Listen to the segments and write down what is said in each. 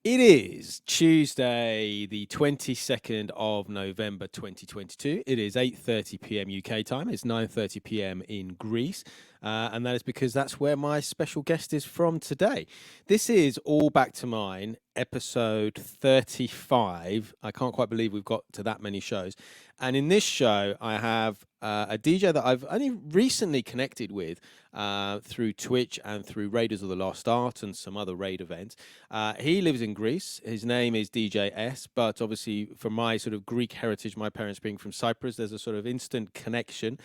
It is Tuesday, the 22nd of November 2022. It is 8:30 p.m. UK time. It's 9:30 p.m. in Greece. And that is because that's where my special guest is from today. This is All Back to Mine, episode 35. I can't quite believe we've got to that many shows. And in this show, I have a DJ that I've only recently connected with through Twitch and through Raiders of the Lost Art and some other raid events. He lives in Greece. His name is DJ S, but obviously from my sort of Greek heritage, my parents being from Cyprus, there's a sort of instant connection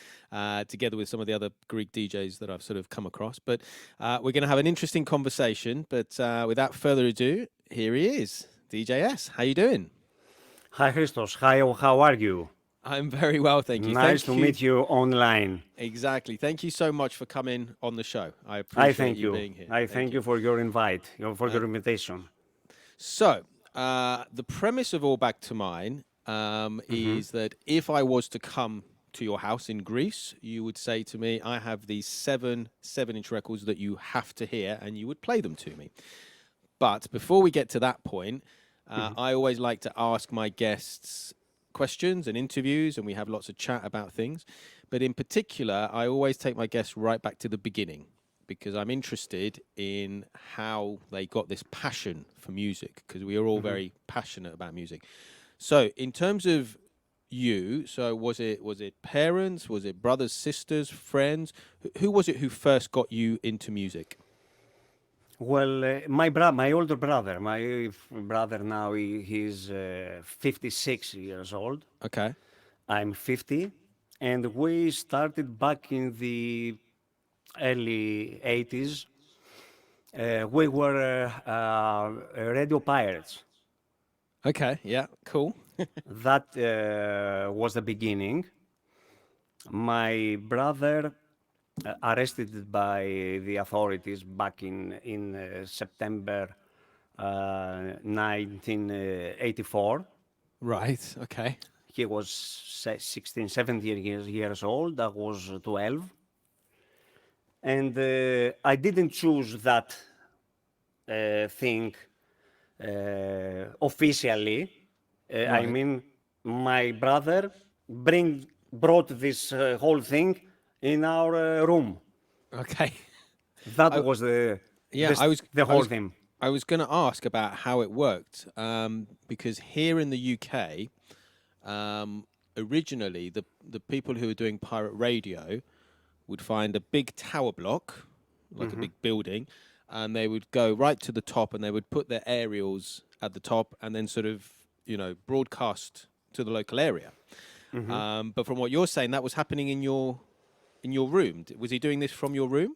together with some of the other Greek DJs that I've sort of come across. But we're going to have an interesting conversation. But without further ado, here he is, DJ S. How you doing? Hi, Criztoz. Hi, how are you? I'm very well, thank you. Nice to meet you online. Exactly. Thank you so much for coming on the show. I I appreciate thank you you. being here. I thank you for your invite, for your invitation. So, the premise of All Back to Mine is that if I was to come to your house in Greece, you would say to me, I have these seven 7-inch records that you have to hear, and you would play them to me. But before we get to that point, I always like to ask my guests questions and interviews, and we have lots of chat about things. But in particular, I always take my guests right back to the beginning because I'm interested in how they got this passion for music, because we are all very passionate about music. So in terms of you, so was it parents, was it brothers, sisters, friends? Who was it who first got you into music? Well, my older brother, my brother now, he's 56 years old. Okay. I'm 50, and we started back in the early 80s. We were radio pirates. Okay. Yeah. Cool. That was the beginning. My brother arrested by the authorities back in September 1984. Right. Okay. He was 16, 17 years old. I was 12. And I didn't choose that thing officially. I Right. mean, my brother brought this whole thing in our room. Okay. That I, was the whole thing. I was going to ask about how it worked, because here in the UK, originally the people who were doing pirate radio would find a big tower block, like a big building, and they would go right to the top, and they would put their aerials at the top, and then sort of broadcast to the local area. But from what you're saying, that was happening in your room. Was he doing this from your room?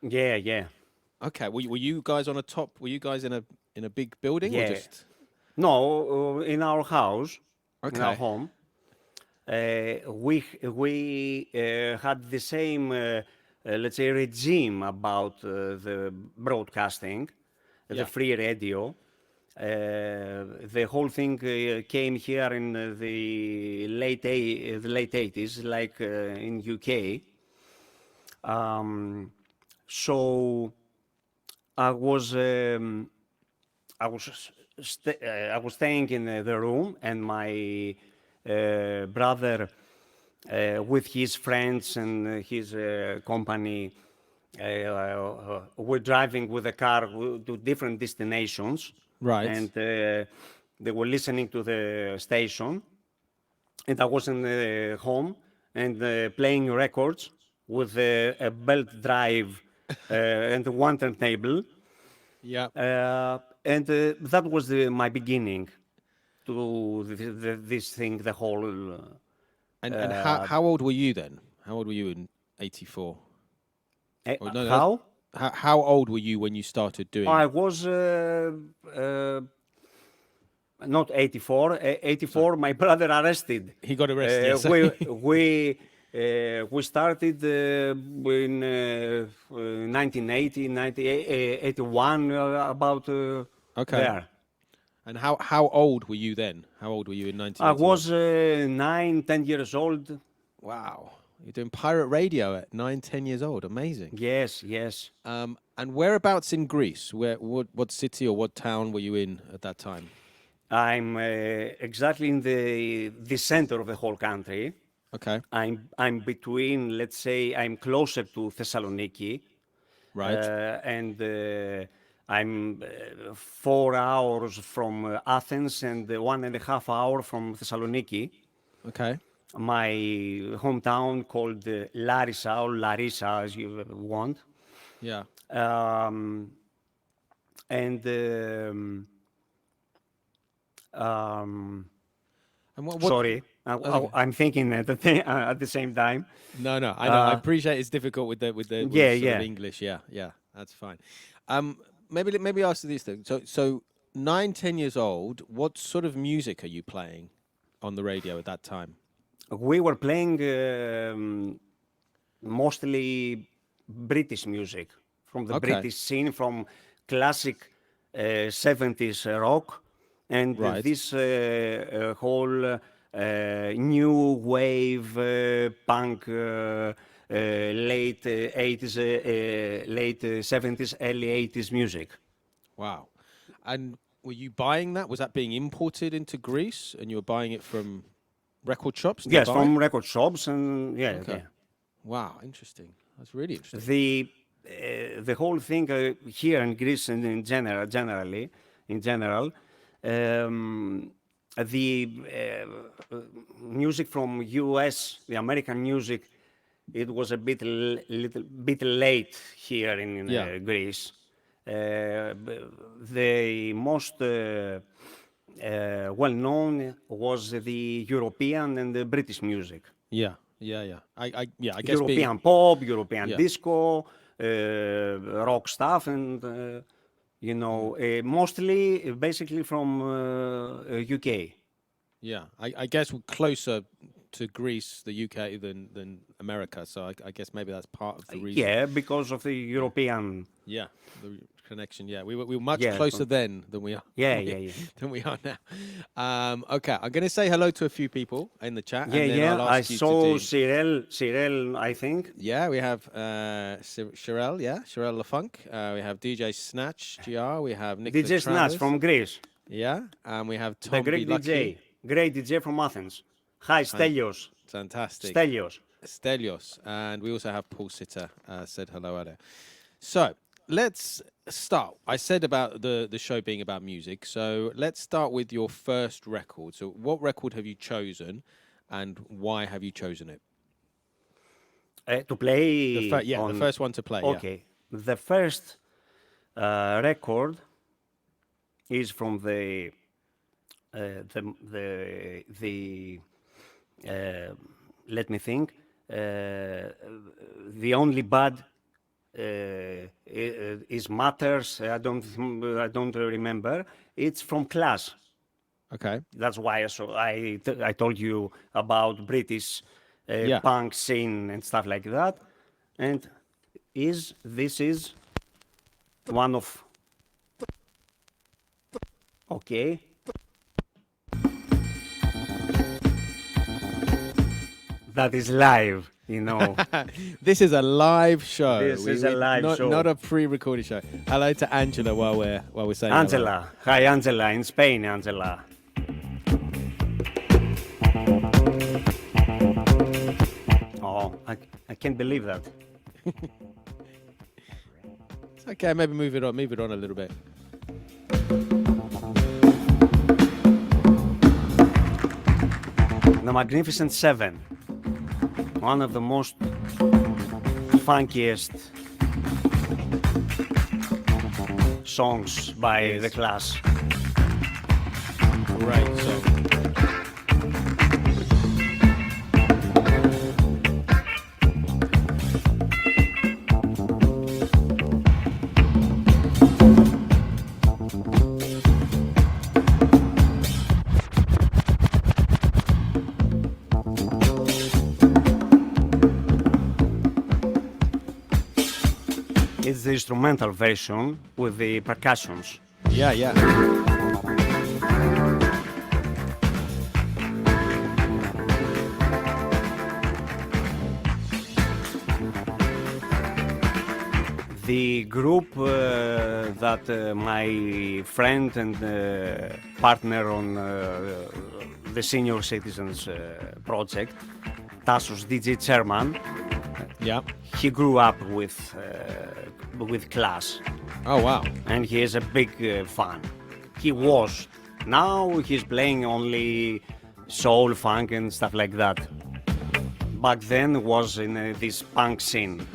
Yeah, yeah. Okay. Were you guys on a top? Were you guys in a big building or Yeah. just? No, in our house, in our Okay. home, we had the same, let's say, regime about the broadcasting, Yeah. the free radio. The whole thing came here in the late 80s, like in UK. So I was I was I was staying in the room, and my brother, with his friends and his company, were driving with a car to different destinations, Right. and they were listening to the station, and I was in the home and playing records with a belt drive and one turntable. Yeah. And that was my beginning to this thing, the whole. And how old were you then? How old were you in '84? Oh, no, How? how old were you when you started doing? I was not 84. 84, my brother arrested. He got arrested. Yes. We started in 1980, 1981, about Okay. there. And how old were you then? How old were you in I 1981? was 9, 10 years old. Wow. You're doing pirate radio at 9, 10 years old. Amazing. Yes, yes. And whereabouts in Greece? What city or what town were you in at that time? I'm exactly in the center of the whole country. Okay. I'm between, let's say, I'm closer to Thessaloniki, Right. and I'm 4 hours from Athens and 1.5 hours from Thessaloniki. Okay. My hometown called Larissa or Larissa, as you want. Yeah. And um, And what? sorry, Okay. I'm thinking at the same time. No. I know. I appreciate it's difficult with Yeah, sort of yeah. English. Yeah. That's fine. Maybe ask you these things. So 9, 10 years old. What sort of music are you playing on the radio at that time? We were playing mostly British music from the Okay. British scene, from classic 70s rock, and Right. this whole new wave punk, late 80s, late 70s, early 80s music. Wow. And were you buying that? Was that being imported into Greece, and you were buying it from record shops Yes, nearby? from record shops, and yeah, Okay. yeah. Wow. Interesting. That's really interesting. The whole thing here in Greece and in general, the music from US, the American music, it was a little bit late here in Yeah. Greece. The most well known was the European and the British music. Yeah. I guess European pop, European Yeah. disco, rock stuff, and mostly basically from UK. Yeah. I guess we're closer to Greece, the UK, than America. So I guess maybe that's part of the reason. Yeah, because of the European. Yeah, the connection. Yeah, we were much Yeah, closer then than we are. Yeah. Than we are now. Okay, I'm going to say hello to a few people in the chat. Yeah, and then yeah. I'll I ask you saw to do. Cyril, I think. Yeah, we have Sherelle. Yeah, Sherelle LaFunk. We have DJ Snatch GR. We have Nicholas DJ Travers. Snatch from Greece. Yeah, and we have The Tom great Be Lucky. Great DJ from Athens. Hi, Stelios. Fantastic. Stelios. And we also have Paul Sitter said hello there. So let's start. I said about the show being about music. So let's start with your first record. So what record have you chosen and why have you chosen it? To play. The first one to play. Okay. Yeah. The first record is from the let me think. The only bad is Matters. I don't remember. It's from Class. Okay. That's why I told you about British punk scene and stuff like that. And this is one of. Okay. That is live, you know. This is a live show. This is a live show. Not a pre-recorded show. Hello to Angela while we're saying Angela. Hello. Hi, Angela, in Spain, Angela. Oh, I can't believe that. It's okay, maybe move it on a little bit. The Magnificent Seven. One of the most funkiest songs by The Clash. Great song. It's the instrumental version with the percussions. Yeah. The group that my friend and partner on the Senior Citizens project, Tassos DJ Chairman, Yeah. he grew up with Clash, Oh wow. and he is a big fan. He was. Now he's playing only soul, funk, and stuff like that. Back then was in this punk scene.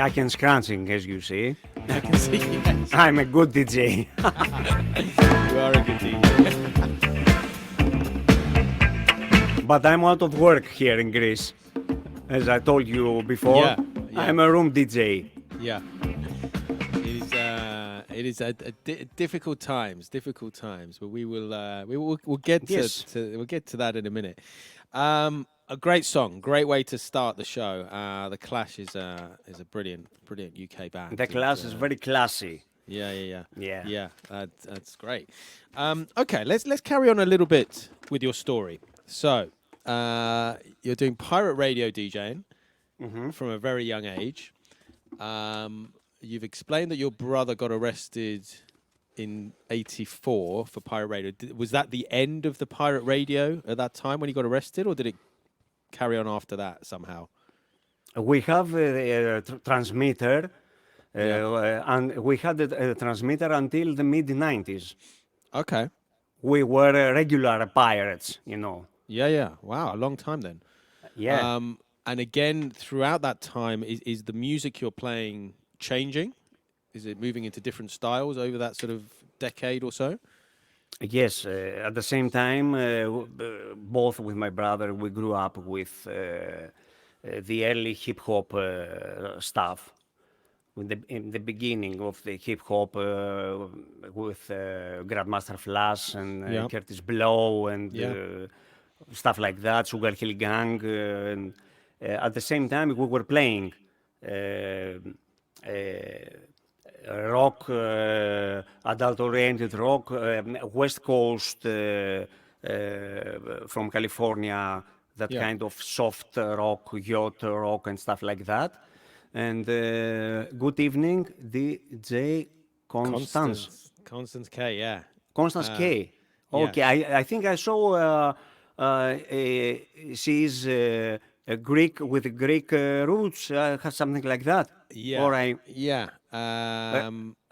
I can scratching, as you see. I can see. Yes. I'm a good DJ. You are a good DJ. But I'm out of work here in Greece. As I told you before, Yeah, yeah. I'm a room DJ. Yeah. It is difficult times, but we'll get to, Yes. we'll get to that in a minute. A great song, great way to start the show. The Clash is a brilliant UK band. The class is very classy. Yeah. Yeah. That's great. Okay, let's carry on a little bit with your story. So, you're doing pirate radio DJing from a very young age. You've explained that your brother got arrested in '84 for pirate radio. Was that the end of the pirate radio at that time when he got arrested, or did it carry on after that somehow? We have a transmitter, Yeah. and we had a transmitter until the mid-90s. Okay. We were regular pirates, you know. Yeah. Wow, a long time then. Yeah. And again, throughout that time, is the music you're playing changing? Is it moving into different styles over that sort of decade or so? Yes, at the same time, both with my brother, we grew up with the early hip hop stuff. In the beginning of the hip hop with Grandmaster Flash and Yeah. Curtis Blow and Yeah. stuff like that, Sugar Hill Gang. And at the same time, we were playing rock, adult-oriented rock, West Coast from California, that Yeah. kind of soft rock, yacht rock, and stuff like that. And good evening, DJ Constance. Constance K, yeah. Constance K. yeah. Okay, I think I saw she's a Greek with Greek roots, something like that. Yeah. Or I, Yeah.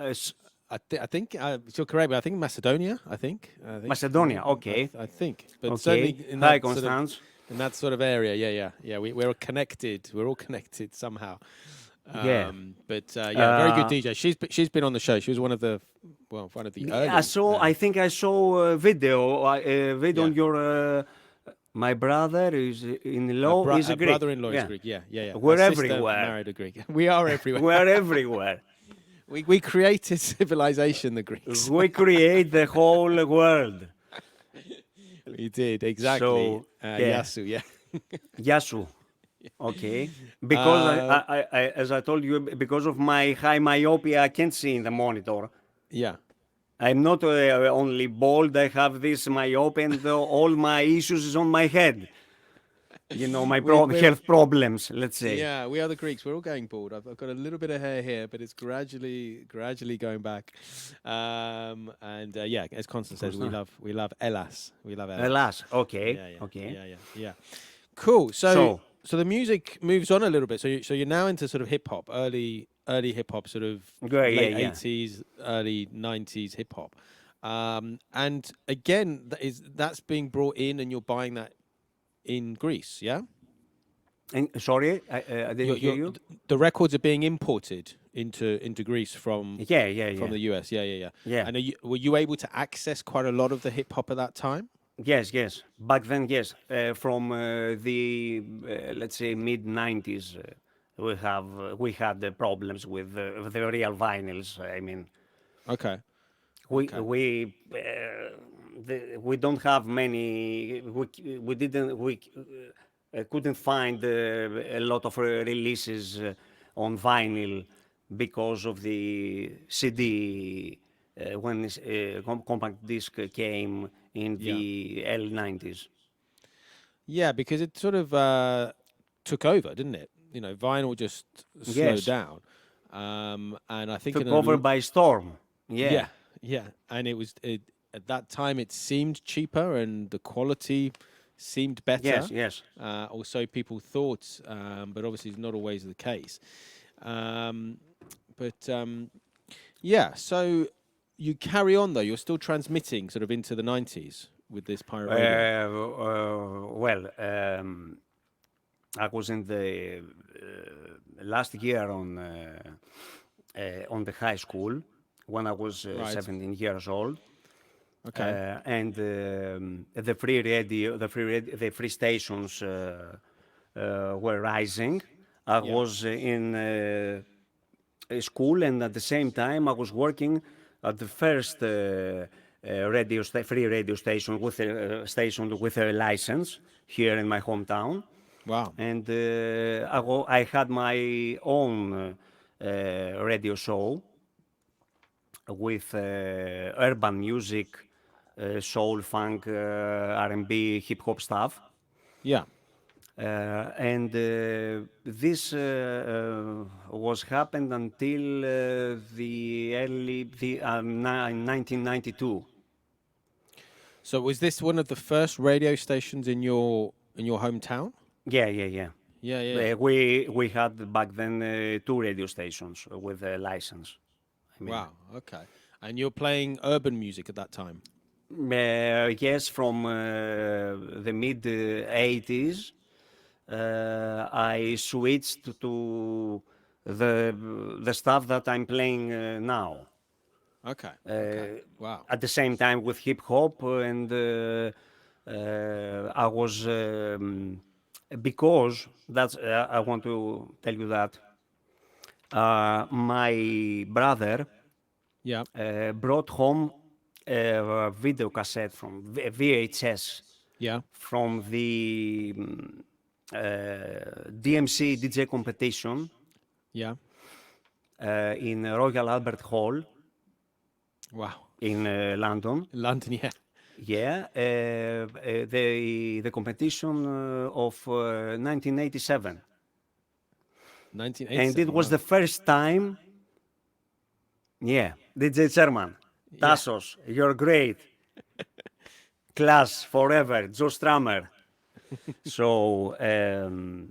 s- I think you're correct, but I think Macedonia. I think Macedonia, okay. I think, but Okay. certainly in Hi, that sort of, Constance. in that sort of area. Yeah. We're connected. We're all connected somehow. Yeah. But yeah, very good DJ. She's been on the show. She was one of the early. I think I saw a video, on Yeah. your. My brother is in law is a Greek. brother-in-law Yeah. is Greek. Yeah. We're Our sister everywhere. married a Greek. We are everywhere. We're everywhere. We created civilization, the Greeks. We create the whole world. We did, exactly. So, yeah. Yasu, yeah. Yasu. Okay. Because I, as I told you, because of my high myopia, I can't see in the monitor. Yeah. I'm not only bald, I have this myopia, and all my issues is on my head. You know, my health problems, let's say. Yeah, we are the Greeks. We're all going bald. I've got a little bit of hair here, but it's gradually going back. And yeah, as Constance says, we love Elas. We love Elas. Alas, okay. Yeah. Okay. Yeah. Cool. So the music moves on a little bit. So you're now into sort of hip hop, early hip hop, sort of Great, late yeah. 80s, early 90s hip hop. And again, that's being brought in, and you're buying that in Greece, yeah? And, sorry, I didn't hear you. The records are being imported into Greece from From the US. Yeah. Yeah. And were you able to access quite a lot of the hip hop at that time? Yes. Back then, yes. From the let's say mid '90s, we had the problems with the real vinyls. I mean, Okay. we don't have many. We couldn't find a lot of releases on vinyl because of the CD when this, compact disc came in Yeah. the early 90s. Yeah, because it sort of took over, didn't it? You know, vinyl just slowed Yes, down. And I think in took a over by storm. Yeah, yeah, yeah, and at that time it seemed cheaper and the quality seemed yes, better, yes. or so people thought, but obviously it's not always the case. Um, but yeah, so you carry on though. You're still transmitting sort of into the 90s with this pirate radio. Well, I was in the last year on the high school when I was Right. 17 years old, Okay. and the free radio, the free stations were rising. I Yeah. was in school, and at the same time, I was working at the first free radio station with a license here in my hometown, Wow. and I had my own radio show with urban music, soul, funk, R&B, hip hop stuff. Yeah. And this was happened until the early 1992. So was this one of the first radio stations in your hometown? Yeah, yeah, yeah. Yeah, yeah, yeah. We had back then two radio stations with a license. I mean, Wow. Okay. And you're playing urban music at that time. yes, from the mid 80s, I switched to the stuff that I'm playing now. Okay. Okay. Uh, Wow. at the same time with hip hop, and I was because that's I want to tell you that my brother Yeah. brought home a video cassette from VHS Yeah. from the DMC DJ competition Yeah. in Royal Albert Hall Wow. in London. London. Yeah. Yeah, the competition of 1987, and it 1987. was Wow. the first time. Yeah, DJ Sherman, Yeah. Tassos, you're great, class forever, Joe Strummer. So So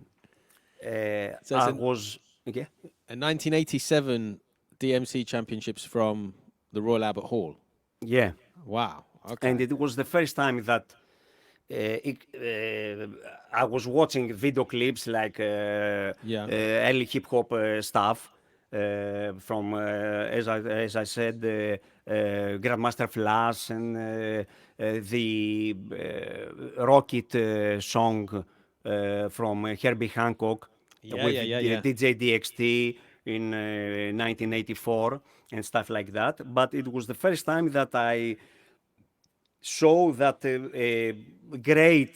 it's I was yeah, a 1987 DMC Championships from the Royal Albert Hall. yeah, Wow. and Okay. it was the first time that I was watching video clips like Yeah. early hip hop stuff from, as I said, Grandmaster Flash and the Rocket song from Herbie Hancock Yeah. with Yeah. Yeah. Yeah. DJ DXT in 1984 and stuff like that. But it was the first time that I saw that great,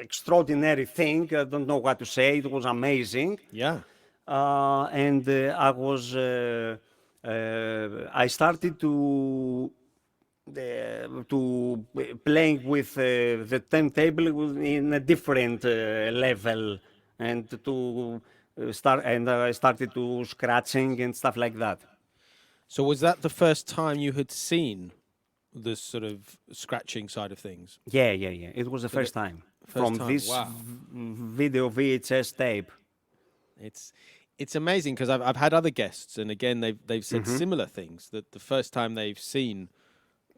extraordinary thing. I don't know what to say. It was amazing. Yeah. And I started playing with the turntable in a different level, and I started to scratching and stuff like that. So was that the first time you had seen the sort of scratching side of things? Yeah, yeah, yeah. It was the So the first time first from time. this Wow. video VHS tape. It's it's amazing because I've had other guests and again they've said Hmm. similar things that the first time they've seen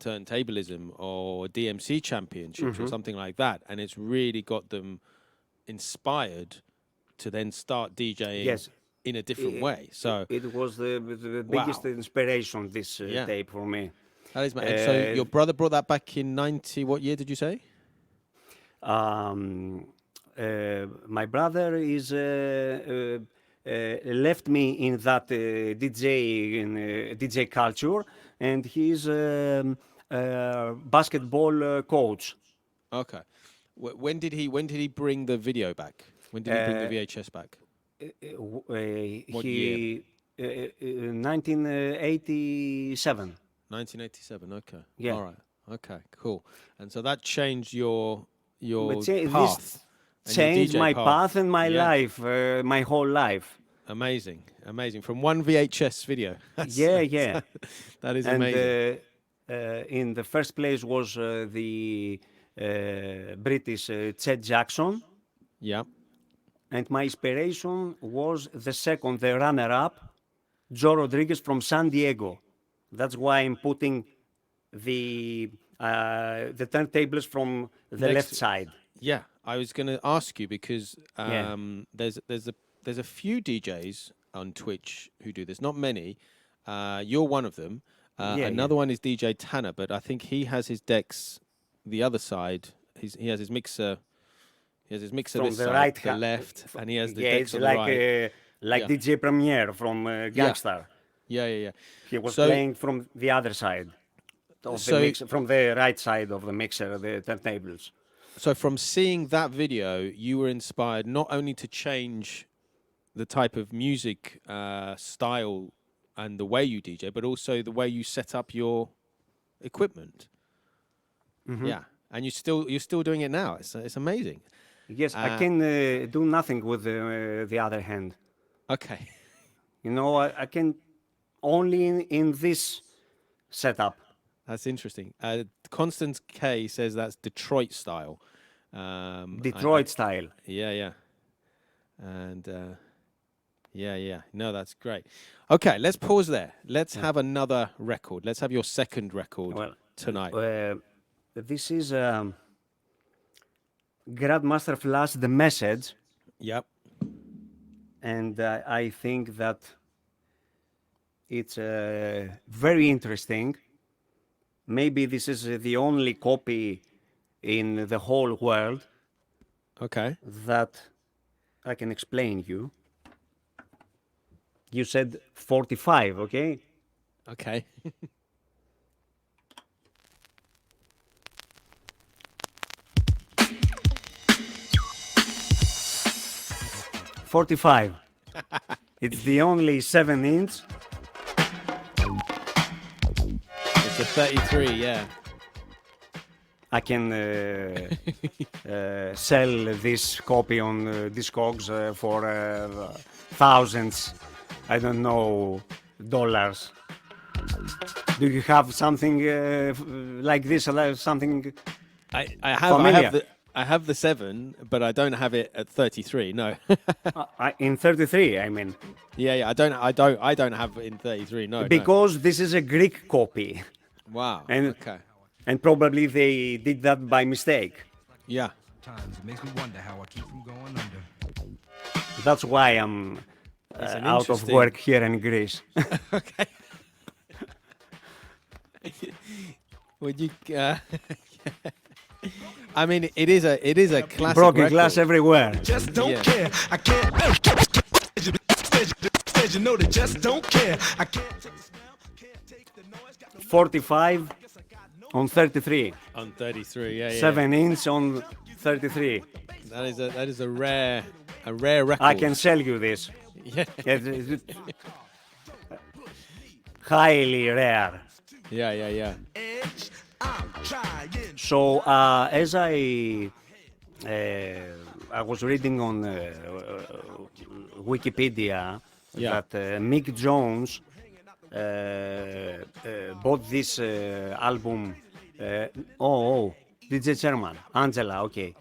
turntablism or DMC championships or Hmm. something like that and it's really got them inspired to then start DJing Yes, in a different it, way. So it was the biggest wow. inspiration, this Yeah. tape for me. That is and so Uh, your brother brought that back in 90 what year did you say? um, my brother is left me in that DJ culture, and he's basketball coach. Okay. When did he bring the video back? When did he bring the Uh, VHS back? What year? he 1987. 1987. Okay. Yeah. All right. Okay. Cool. And so that changed your This path and your changed DJ my path. path and my Yeah. life, my whole life. Amazing. Amazing. From one VHS video. Yeah. That is And amazing. in the first place was the British Chet Jackson, Yeah. and my inspiration was the runner-up, Joe Rodriguez from San Diego. That's why I'm putting the turntables from the Next. left side. Yeah. I was going to ask you because Yeah. there's a few DJs on Twitch who do this. Not many. You're one of them. Yeah. Another one is DJ Tanner, but I think he has his decks the other side. He has his mixer. He has his mixer From this the side, right the left, and he has the yeah, decks it's on the right. like Yeah. DJ Premier from Yeah. Gangstar. Yeah. He was So playing from the other side of the so mixer, from the right side of the mixer, the turntables. so from seeing that video, you were inspired not only to change the type of music style and the way you DJ, but also the way you set up your equipment. Yeah, and you're still doing it now. It's amazing. Yes, I can do nothing with the other hand. Okay. You know, I can only in this setup. That's interesting. Constance K says that's Detroit style. Detroit style. Yeah. And yeah. No, that's great. Okay, let's pause there. Let's have another record. Let's have your second record Well, tonight. This is Grandmaster Flash, The Message, Yep. and I think that it's very interesting. Maybe this is the only copy in the whole world Okay. that I can explain you. You said 45, okay? Okay. 45. It's the only 7-inch. It's a 33, yeah. I can sell this copy on Discogs for thousands, I don't know, dollars. Do you have something like this, something familiar? I have the 7, but I don't have it at 33. No. In 33, I mean. Yeah. I don't have it in 33. No. Because this is a Greek copy. Wow. And, okay. And probably they did that by mistake. Yeah. It makes me wonder how I keep from going under. That's why I'm out of work here in Greece. Okay. Would you? I mean, it is a classic. Broken record. glass everywhere. Just don't care. I can't. You know they just don't care. I can't take the smell, can't take the noise. 45 on 33. On 33, yeah. 7-inch on 33. That is a rare record. I can sell you this. Yeah. Highly rare. Yeah. So as I was reading on Wikipedia that Mick Jones bought this album. DJ Sherman, Angela, okay.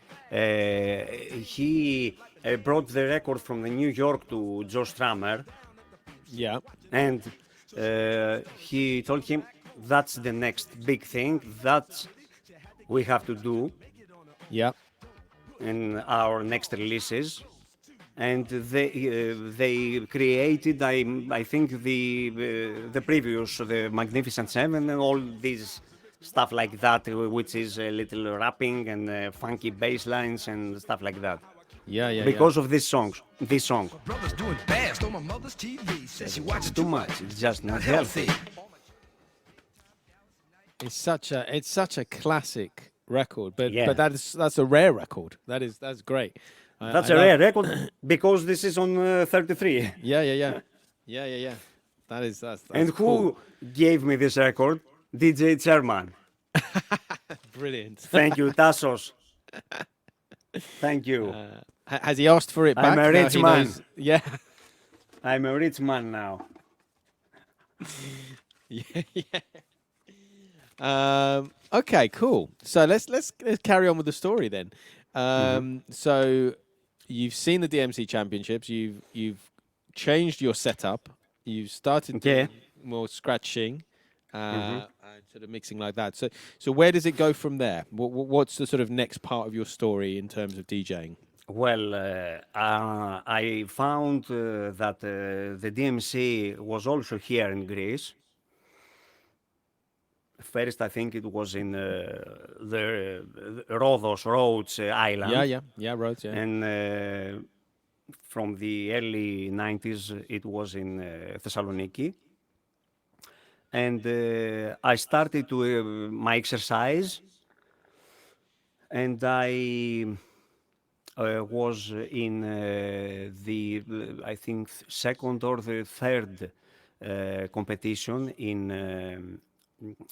He brought the record from the New York to Joe Strummer. Yeah. And he told him that's the next big thing that we have to do in our next releases. And they created, I think, the previous, the Magnificent Seven, and all these stuff like that, which is a little rapping and funky bass lines and stuff like that. Yeah. Because of this song. Brother's doing fast on my mother's TV. Says she watches Too much. It's just not healthy. It's such a classic record, but Yeah. that's a rare record. That's great. That's a rare record because this is on 33. Yeah. Yeah, yeah, yeah. That's And cool. who gave me this record? DJ Chairman. Brilliant. Thank you, Tassos. Thank you. Has he asked for it I'm back? a Now rich he man. knows. Yeah. I'm a rich man now. Yeah, yeah. Okay, cool. So let's carry on with the story then. So you've seen the DMC championships. You've changed your setup. You've started Yeah. doing more scratching, and sort of mixing like that. So where does it go from there? What's the sort of next part of your story in terms of DJing? Well, I found that the DMC was also here in Greece. First, I think it was in the Rhodos, Rhodes Yeah, Island, yeah, yeah. Roads, yeah. and from the early 90s, it was in Thessaloniki. And I started to my exercise, and I was in I think, second or the third competition in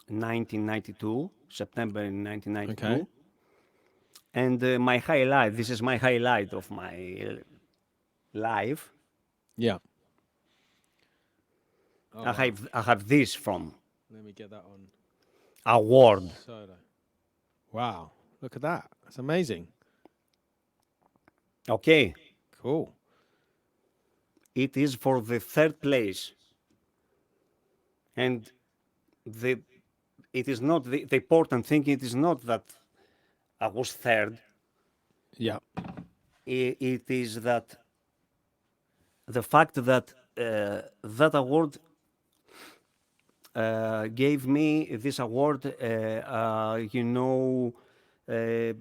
1992, September in Okay. 1992. And my highlight, this is my highlight of my life. Yeah. Oh wow. I have this from Let me get that on award. solo. Wow. Look at that. That's amazing. Okay, Cool. it is for the third place, and the it is not the important thing. It is not that I was third. Yeah. It is that the fact that that award gave me this award. Uh,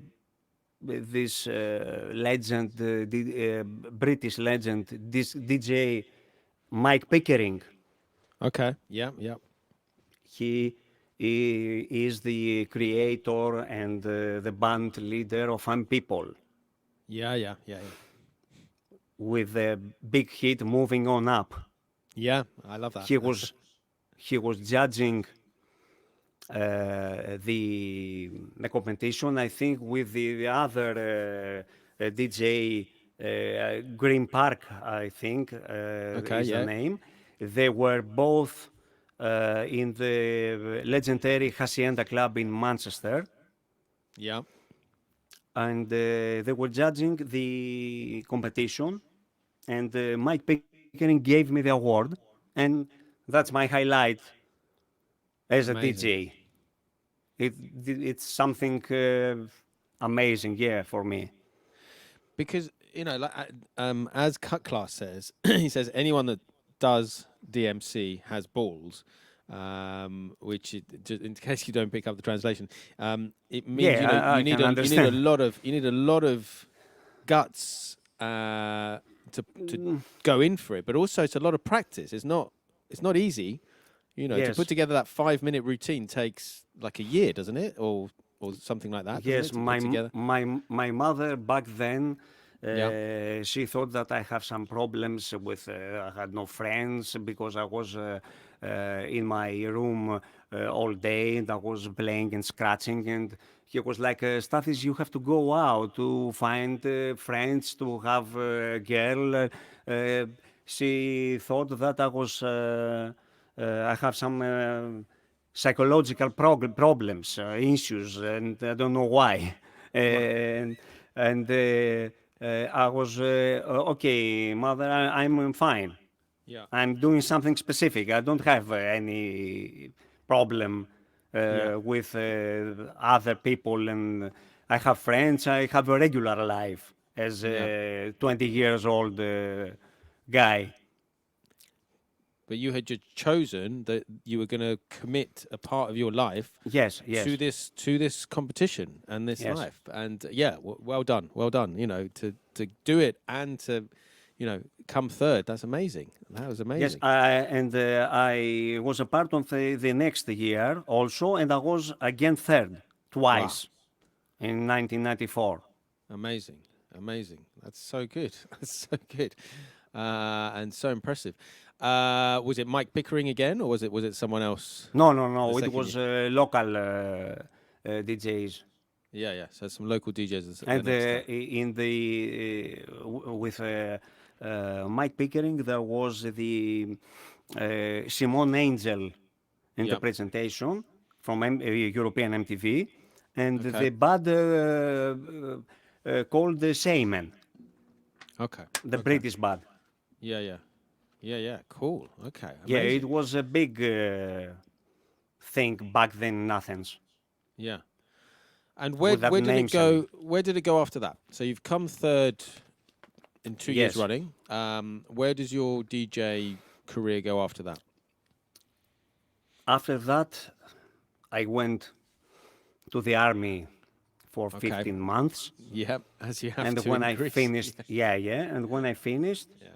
this legend, British legend, this DJ Mike Pickering. Okay. Yeah. Yeah. He is the creator and the band leader of Fun People, Yeah. Yeah. Yeah. Yeah. with the big hit "Moving On Up." Yeah. I love that. He was he was judging the competition, I think, with the other DJ, Green Park, I think, Okay. is the Yeah. name. They were both in the legendary Hacienda Club in Manchester, Yeah. and they were judging the competition. And Mike Pickering gave me the award, and that's my highlight as a Amazing. DJ. It's something amazing, yeah, for me. Because like as Cut Class says, he says anyone that does DMC has balls. Which just in case you don't pick up the translation, it means Yeah, I can you need a understand. lot of guts to go in for it, but also it's a lot of practice. It's not easy. To put Yes, together that 5 minute routine takes like a year, doesn't it, or something like that, doesn't it, yes. to put together? My mother back then, Yeah. she thought that I have some problems with. I had no friends because I was in my room all day, and I was playing and scratching. And he was like, "Stathis, you have to go out to find friends, to have a girl." She thought that I have some psychological problems, issues, and I don't know why. Right. And I was okay, mother. I'm fine. Yeah. I'm doing something specific. I don't have any problem Yeah. with other people, and I have friends. I have a regular life as Yeah. a 20 years old guy. But you had just chosen that you were going to commit a part of your life Yes, to yes, this competition and this yes. life. And yeah, well done, well done. To do it and to come third. That's amazing. That was Yes, amazing. and I was a part of the next year also, and I was again third Wow. twice in 1994. Amazing. That's so good. That's so good. And so impressive. Was it Mike Pickering again, or was it someone else? No, The it second was local DJs. Yeah. So some local DJs the And next time. in the with Mike Pickering, there was the Simone Angel in the Yep. presentation from European MTV, and Okay. the band called the Shaman, Okay. the Okay. British band. Yeah. Cool. Okay. Yeah, Amazing. it was a big thing back then in Athens Yeah. And with that where did it namesake. go? Where did it go after that? So you've come third in 2 years Yes. running. Where does your DJ career go after that? After that, I went to the army for Okay. 15 months. Yep, as you have And to when in I Greece. finished, and when I finished, Yeah.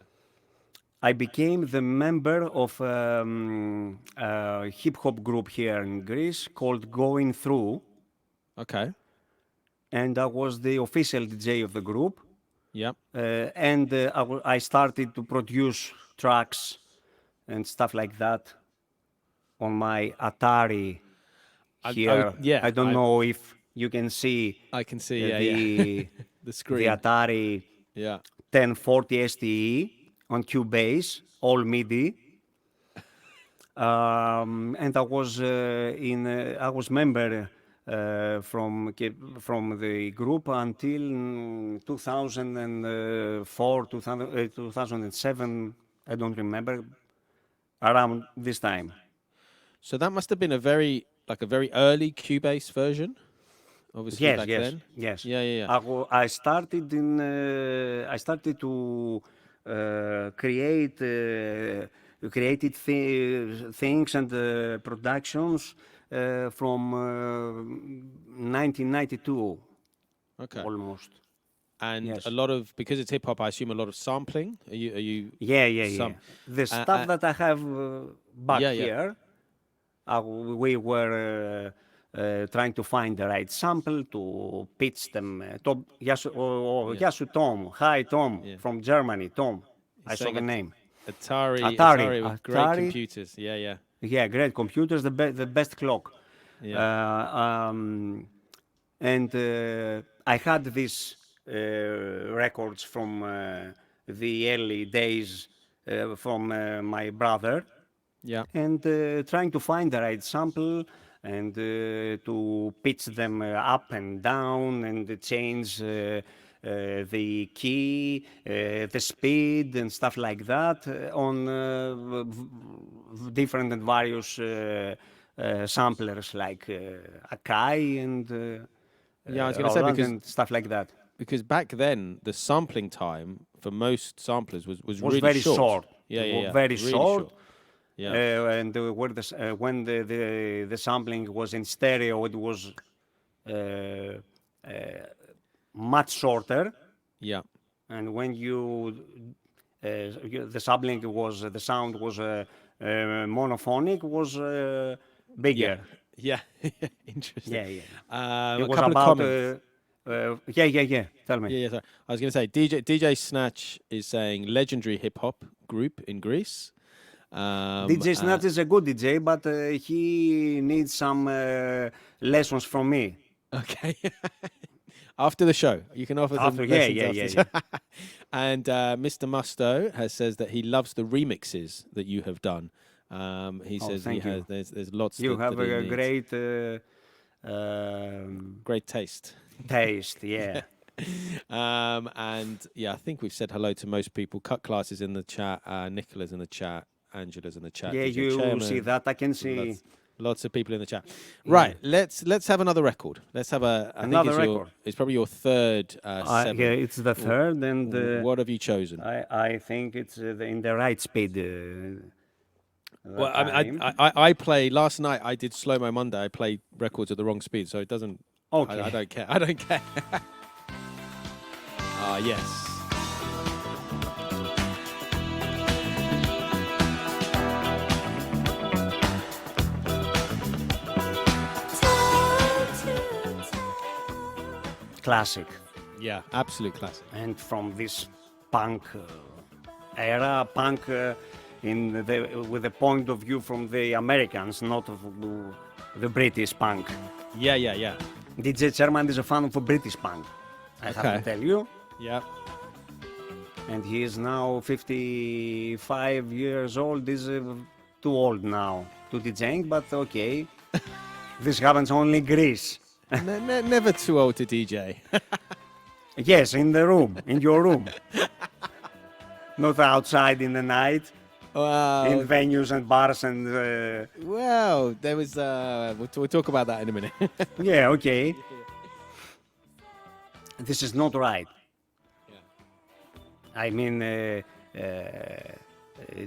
I became the member of a hip hop group here in Greece called Going Through, Okay. and I was the official DJ of the group. Yep. And I started to produce tracks and stuff like that on my Atari here. I don't know if you can see I can see. the The the screen. Atari Yeah. 1040 STE on Cubase, all MIDI. And I was I was member from the group until 2004, 2007. I don't remember, around this time. So that must have been a very early Cubase version, obviously back then. Yes. Yeah. I started in. I started to create created things and productions from 1992 Okay. almost. And Yes. a lot of, because it's hip hop, I assume a lot of sampling. Are you? Yeah. The stuff that I have back Yeah. here, we were trying to find the right sample to pitch them. Yasu Tom. Hi, Tom, Yeah. from Germany. Tom, He's I saw saying the name. Atari with great computers. Yeah. Yeah, great computers, the best clock. Yeah. And I had these records from the early days from my brother, Yeah. and trying to find the right sample and to pitch them up and down and change the key, the speed and stuff like that on different and various samplers like Akai and Yeah, I was going to say Roland and stuff like that. because back then the sampling time for most samplers was Was really very short. short. Yeah. Very really short. Yeah. And when the sampling was in stereo, it was much shorter. Yeah. And when the sampling was the sound was monophonic, was bigger. Yeah. Interesting. Yeah. A It was couple about. of comments. Yeah. Tell me. Yeah. Sorry. I was going to say DJ Snatch is saying legendary hip hop group in Greece. DJ Snatch is a good DJ, but he needs some lessons from me. Okay. After the show, you can offer them After, lessons yeah. after the show. And Mr. Musto says that he loves the remixes that you have done. He says thank you. there's lots. You have that he a needs. great Great taste. taste, yeah. And yeah, I think we've said hello to most people. Cut Class is in the chat. Nicola's in the chat. Angela's in the chat. Yeah, DJ you Chairman, see that. I can see. lots of people in the chat. Right, let's have another record. Let's have Another record. It's probably your third. Seven. Yeah, it's the third, and What have you chosen? I think it's in the right speed. Well, I play. Last night I did Slow Mo Monday. I played records at the wrong speed, so it doesn't. Okay. I don't care. I don't care. Yes. Classic. Yeah, absolute classic. And from this punk era, punk with the point of view from the Americans, not of the British punk. Yeah. DJ Chairman is a fan of British punk, I have Okay. to tell you. Yeah. And he is now 55 years old. He's too old now to DJing, but okay. This happens only in Greece. Never too old to DJ. Yes, in the room, in your room. Not outside in the night, Wow. in venues and bars and... Well, there was. We'll talk about that in a minute. yeah, okay. This is not right. I mean,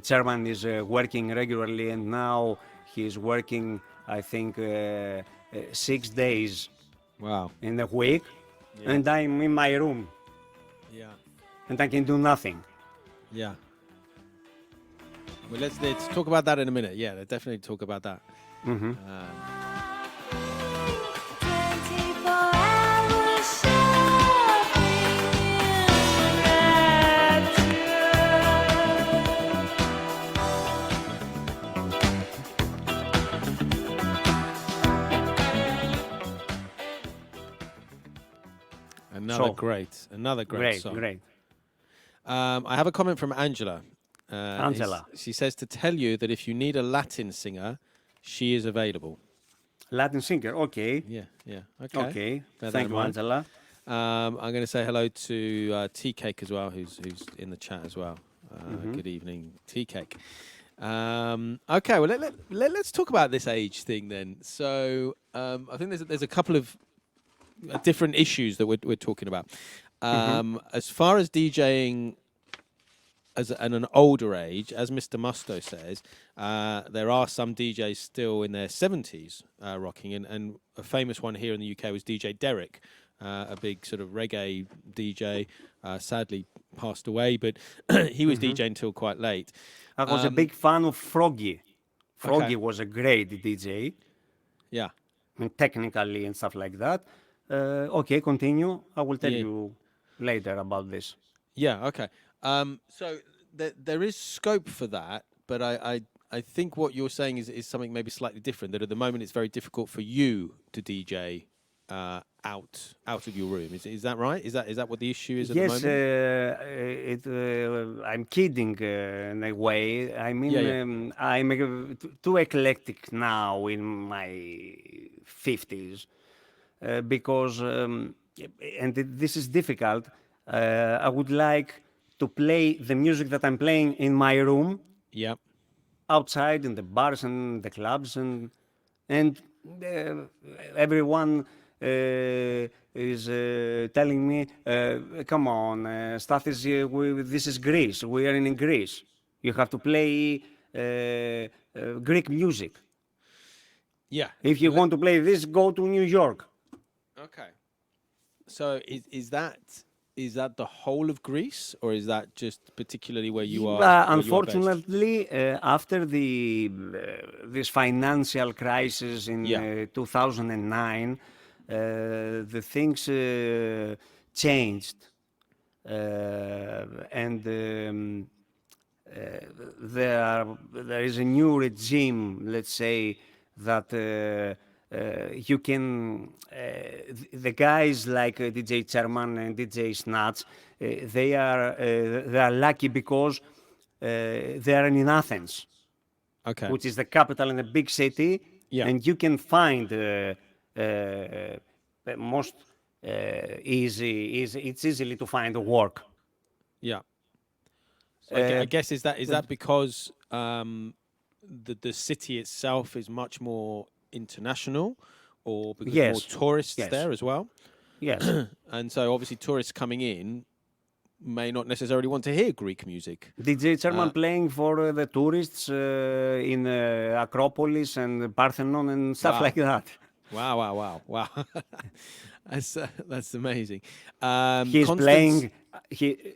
Chairman is working regularly, and now he's working, I think, 6 days Wow. in a week, and I'm in my room, Yeah. and I can do nothing. Yeah. Well, let's talk about that in a minute. Yeah, let's definitely talk about that. Mm-hmm. 24-hour Another So, great song. Great. I have a comment from Angela. Angela. She says to tell you that if you need a Latin singer, she is available. Latin singer, okay. Yeah. Okay. Okay, Bear that thank in you, mind. Angela. I'm going to say hello to Tea Cake as well, who's in the chat as well. Good evening, Tea Cake. Okay, well let's talk about this age thing then. So I think there's a couple of different issues that we're talking about. As far as DJing at an older age, as Mr. Musto says, there are some DJs still in their 70s rocking, and a famous one here in the UK was DJ Derek, a big sort of reggae DJ, sadly passed away, but he was DJing till quite late. I was a big fan of Froggy. Froggy Okay. was a great DJ, Yeah. and technically and stuff like that. Okay, continue. I will tell Yeah. you later about this. Yeah, okay. So there is scope for that, but I think what you're saying is something maybe slightly different, that at the moment it's very difficult for you to DJ out of your room. Is that right? Is that what the issue is at the Yes, moment? I'm kidding in a way. I mean, Yeah. I'm too eclectic now in my 50s because, and this is difficult, I would like to play the music that I'm playing in my room Yeah. outside in the bars and the clubs, and everyone is telling me, come on, Stathis, this is Greece. We are in Greece. You have to play Greek music. Yeah. If you want to play this, go to New York. Okay. So is that the whole of Greece, or is that just particularly where you are? Where you are based? Unfortunately, after this financial crisis in Yeah. 2009, the things changed, and there is a new regime, let's say, that you can, the guys like DJ Chairman and DJ Snatch, they are lucky because they are in Athens, Okay. which is the capital in a big city, Yeah. and you can find most it's easily to find work. Yeah. So I guess is that because the city itself is much more international, or because more Yes. tourists Yes. there as well? Yes. And so obviously tourists coming in may not necessarily want to hear Greek music. DJ Chairman playing for the tourists in Acropolis and Parthenon and stuff Wow. like that. Wow. That's amazing. He's Constance- playing.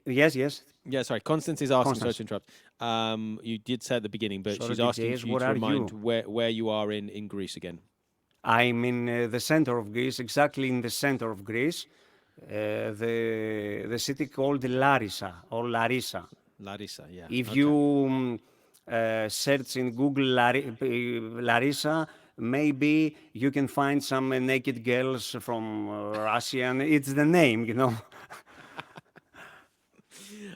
Yes. Yeah, sorry. Constance is asking, sorry Constance. to interrupt. You did say at the beginning, but Sorry, she's asking DJs, for you where to are remind you? where you are in Greece again. I'm in the center of Greece, exactly in the center of Greece, the city called Larissa or Larissa. Larissa, yeah. If Okay. you search in Google Larissa, maybe you can find some naked girls from Russia, and it's the name, you know.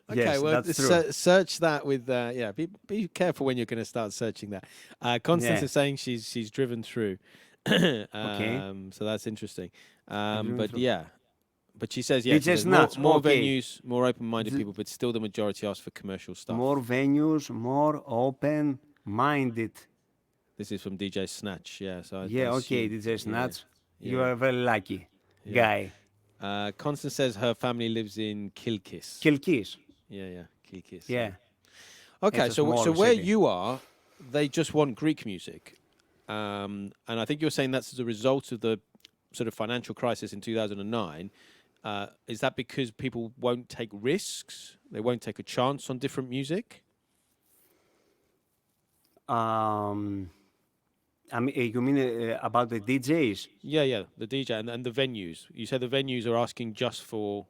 Okay, Yes, well, that's true. search that with yeah. Be careful when you're going to start searching that. Constance Yeah. is saying she's driven through, Okay. so that's interesting. I'm doing But through. yeah, but she says yeah. She DJ says more Snatch. more Okay. venues, more open-minded The, people, but still the majority ask for commercial more stuff. venues, more open-minded. This is from DJ Snatch. Yeah, so I Yeah. Okay, assume DJ yeah, Snatch. You yeah, are very lucky yeah. guy. Constance says her family lives in Kilkis. Kilkis. Yeah, yeah, Kilkis. Yeah. Yeah. Okay, It's a so small where city. you are, they just want Greek music, and I think you're saying that's as a result of the sort of financial crisis in 2009. Is that because people won't take risks? They won't take a chance on different music? Um, I mean, you mean about the DJs? Yeah, yeah, the DJ and the venues. You said the venues are asking just for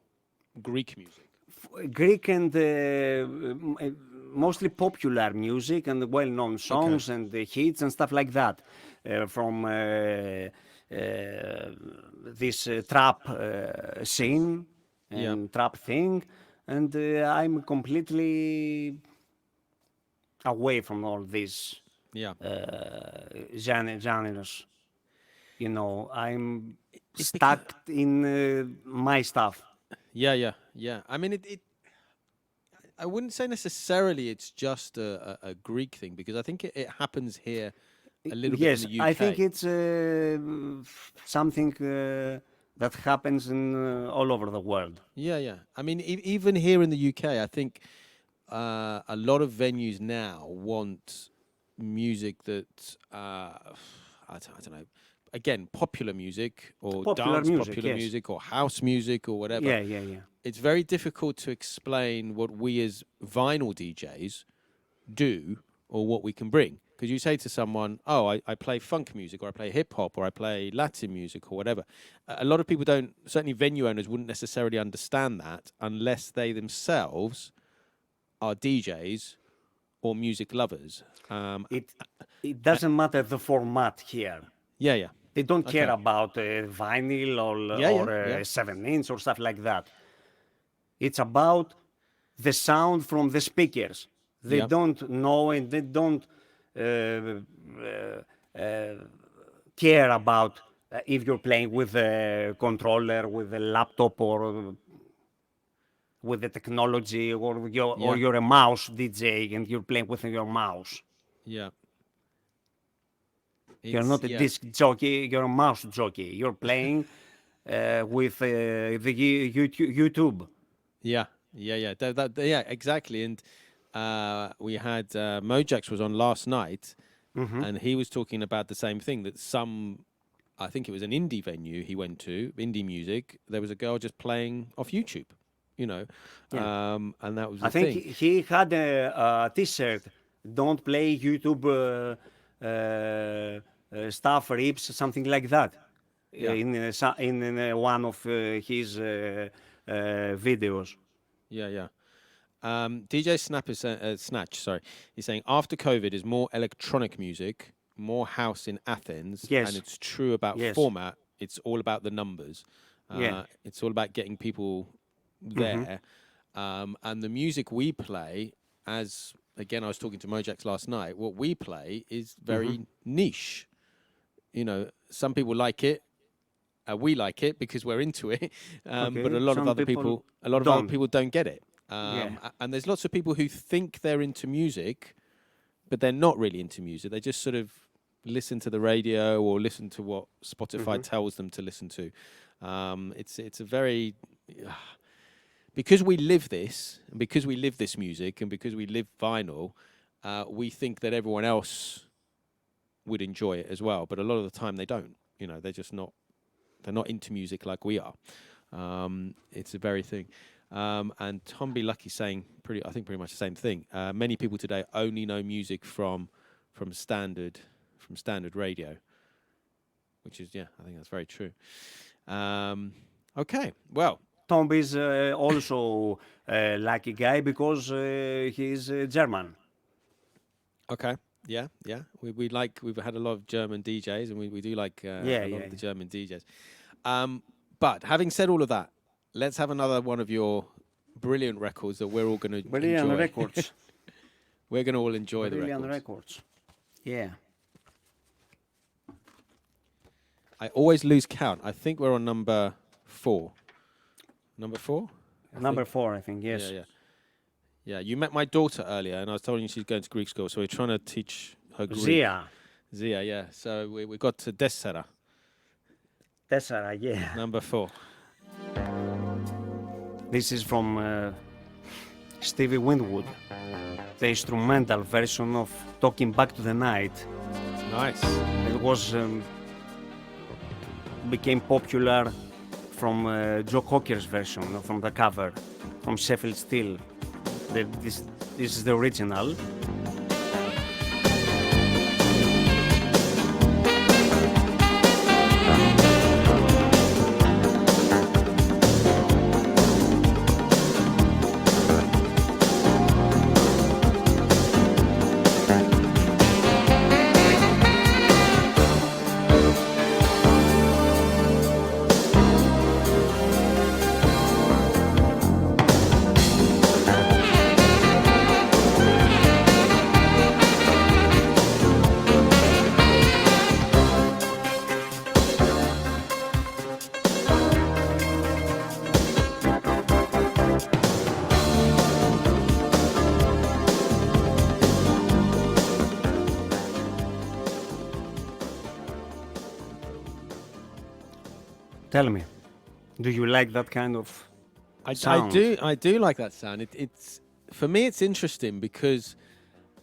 Greek music. Greek and mostly popular music and well-known Okay. songs and hits and stuff like that from this trap scene Yeah, and trap thing. And I'm completely away from all these yeah. genres. You know, I'm It's because stuck in my stuff. yeah, yeah, yeah. I mean, it I wouldn't say necessarily it's just a Greek thing because I think it happens here a little bit in Yes, the I think UK. it's something that happens in all over the world. Yeah, yeah. I mean, even here in the UK, I think a lot of venues now want music that I don't know. Again, popular music or Popular dance music, popular yes. music or house music or whatever. Yeah, yeah, yeah. It's very difficult to explain what we as vinyl DJs do or what we can bring. Because you say to someone, oh, I play funk music or I play hip hop or I play Latin music or whatever. A lot of people don't, certainly venue owners wouldn't necessarily understand that unless they themselves are DJs or music lovers. It it doesn't matter the format here. Yeah, yeah. They don't care Okay. about vinyl Yeah, yeah, or yeah. 7 inch or stuff like that. It's about the sound from the speakers. They Yeah. don't know and they don't uh, uh, uh, care about if you're playing with a controller, with a laptop, or with the technology, or Yeah. you're a mouse DJ and you're playing with your mouse. Yeah. You're It's, not a yeah. disc jockey, you're a mouse jockey. You're playing with the YouTube. Yeah. Yeah. Yeah. Yeah, exactly. And we had Mojax was on last night and he was talking about the same thing that some, I think it was an indie venue he went to, indie music. There was a girl just playing off YouTube, you know, Yeah. and that was I the think thing. he had a T-shirt. Don't play YouTube stuff, rips, something like that. Yeah. In one of his videos. Yeah. Yeah. DJ Snatch, sorry, he's saying after COVID is more electronic music, more house in Athens, and Yes, it's true about yes, format. It's all about the numbers. yeah. It's all about getting people Hmm. there, and the music we play. As again, I was talking to Mojax last night. What we play is very niche. You know, some people like it. We like it because we're into it, but Okay, some people a lot of other don't. people don't get it. Yeah. And there's lots of people who think they're into music, but they're not really into music. They just sort of listen to the radio or listen to what Spotify tells them to listen to. It's a very because we live this, and because we live this music, and because we live vinyl, we think that everyone else would enjoy it as well. But a lot of the time, they don't. You know, they're just not. They're not into music like we are. It's a very thing. And Tom B. Lucky saying I think pretty much the same thing. Many people today only know music from standard radio, which is I think that's very true. Okay, well, Tom is also a lucky guy because he's German. Okay. Yeah, yeah. We've had a lot of German DJs, and we do like Yeah, a lot yeah, of the yeah. German DJs. But having said all of that, let's have another one of your brilliant records that we're all going to Brilliant enjoy. records. We're going to all enjoy the Brilliant records. records. Yeah. I always lose count. I think we're on number 4. Number 4? Number 4, I think, yes. Yeah, yeah. Yeah, you met my daughter earlier, and I was telling you she's going to Greek school, so we're trying to teach her Greek. Zia. Zia, yeah. So we got to Dessera, Tessera, yeah. number 4. This is from Stevie Winwood, the instrumental version of Talking Back to the Night. Nice. It was became popular from Joe Cocker's version, from the cover, from Sheffield Steel. This is the original. Tell me, do you like that kind of sound? I do like that sound. It's for me, it's interesting because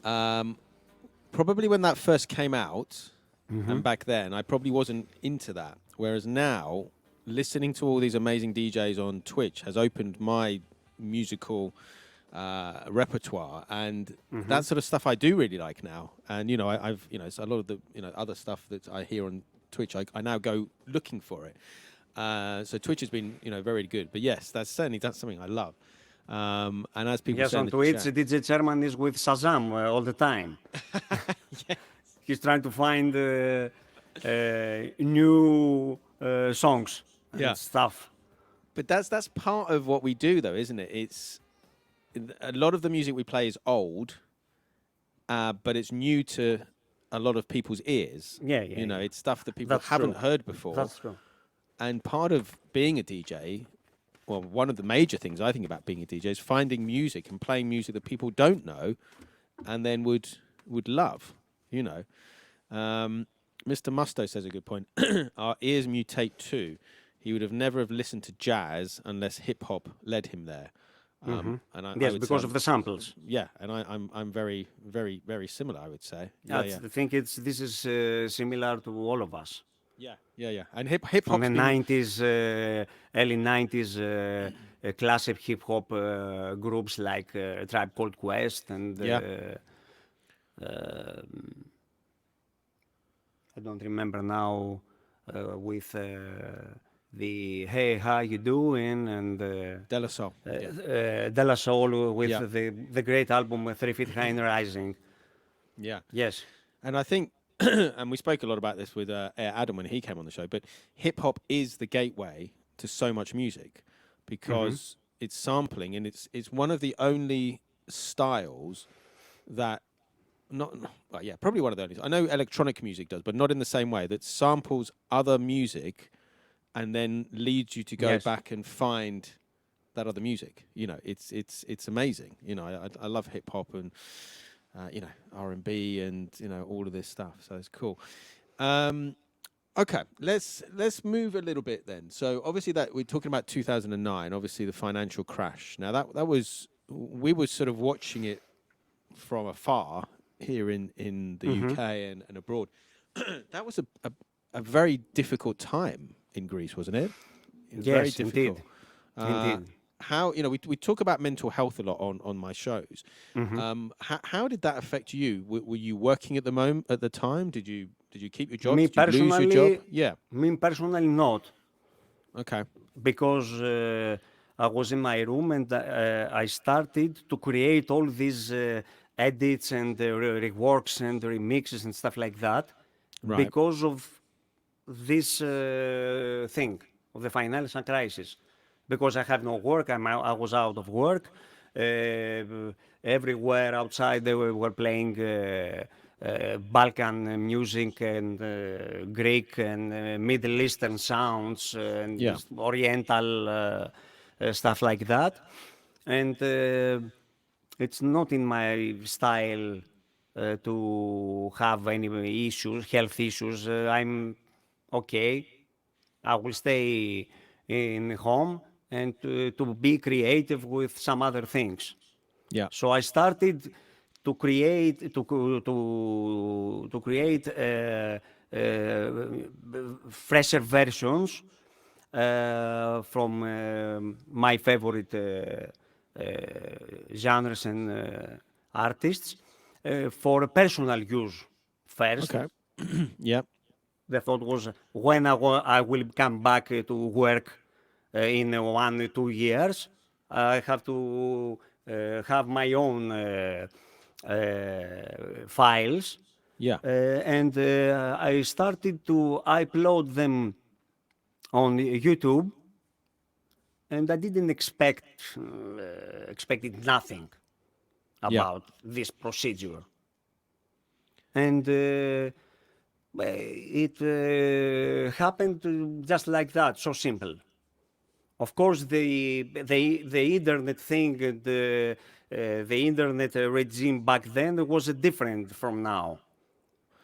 probably when that first came out, and back then, I probably wasn't into that. Whereas now, listening to all these amazing DJs on Twitch has opened my musical repertoire, and that sort of stuff I do really like now. And I've it's a lot of the other stuff that I hear on Twitch. I now go looking for it. So Twitch has been very good. But yes, that's something I love. And as people Yes, say in on the Twitch, chat, DJ Chairman is with Shazam all the time. yes. He's trying to find new songs Yeah. and stuff. But that's part of what we do, though, isn't it? It's a lot of the music we play is old, but it's new to a lot of people's ears. Yeah, yeah. It's stuff that people That's haven't true. heard before. That's true. And part of being a DJ, well, one of the major things I think about being a DJ is finding music and playing music that people don't know, and then would love. Mr. Musto says a good point. Our ears mutate too. He would have never have listened to jazz unless hip hop led him there. And I Yes, would because say of the samples. yeah, and I'm very, very, very similar. I would say. Yeah. I think this is similar to all of us. Yeah. And hip From hop. the 90s, early 90s, classic hip hop groups like Tribe Called Quest and I don't remember now with the Hey, how you doing? And De La Soul. De La Soul with Yeah. the great album 3 Feet High and Rising. Yeah. Yes. And I think, and we spoke a lot about this with Adam when he came on the show, but hip hop is the gateway to so much music because it's sampling, and it's one of the only styles that probably one of the only. I know electronic music does, but not in the same way, that samples other music and then leads you to go Yes. back and find that other music. It's amazing. I love hip hop and R&B and all of this stuff. So it's cool. Okay, let's move a little bit then. So obviously that we're talking about 2009. Obviously the financial crash. Now that was, we were sort of watching it from afar here in the UK and abroad. That was a very difficult time in Greece, wasn't it? It was very Yes, difficult. Indeed. How we talk about mental health a lot on my shows. How did that affect you? Were you working at the time? Did you keep your job? Me Did you lose your personally, job? Yeah. Me personally not, Okay. because I was in my room and I started to create all these edits and reworks and remixes and stuff like that Right. because of this thing of the financial crisis. Because I have no work, I was out of work. Everywhere outside they were playing Balkan music and Greek and Middle Eastern sounds Yeah. and Oriental stuff like that. And it's not in my style to have any issues, health issues. I'm okay. I will stay in home and to be creative with some other things. Yeah. So I started to create to create fresher versions from my favorite genres and artists for personal use first. Okay. Yeah. The thought was when I will come back to work in 1 2 years, I have to have my own files. Yeah. And I started to upload them on YouTube, and I didn't expected nothing Yeah. about this procedure. And it happened just like that, so simple. Of course, the internet thing, the internet regime back then was different from now.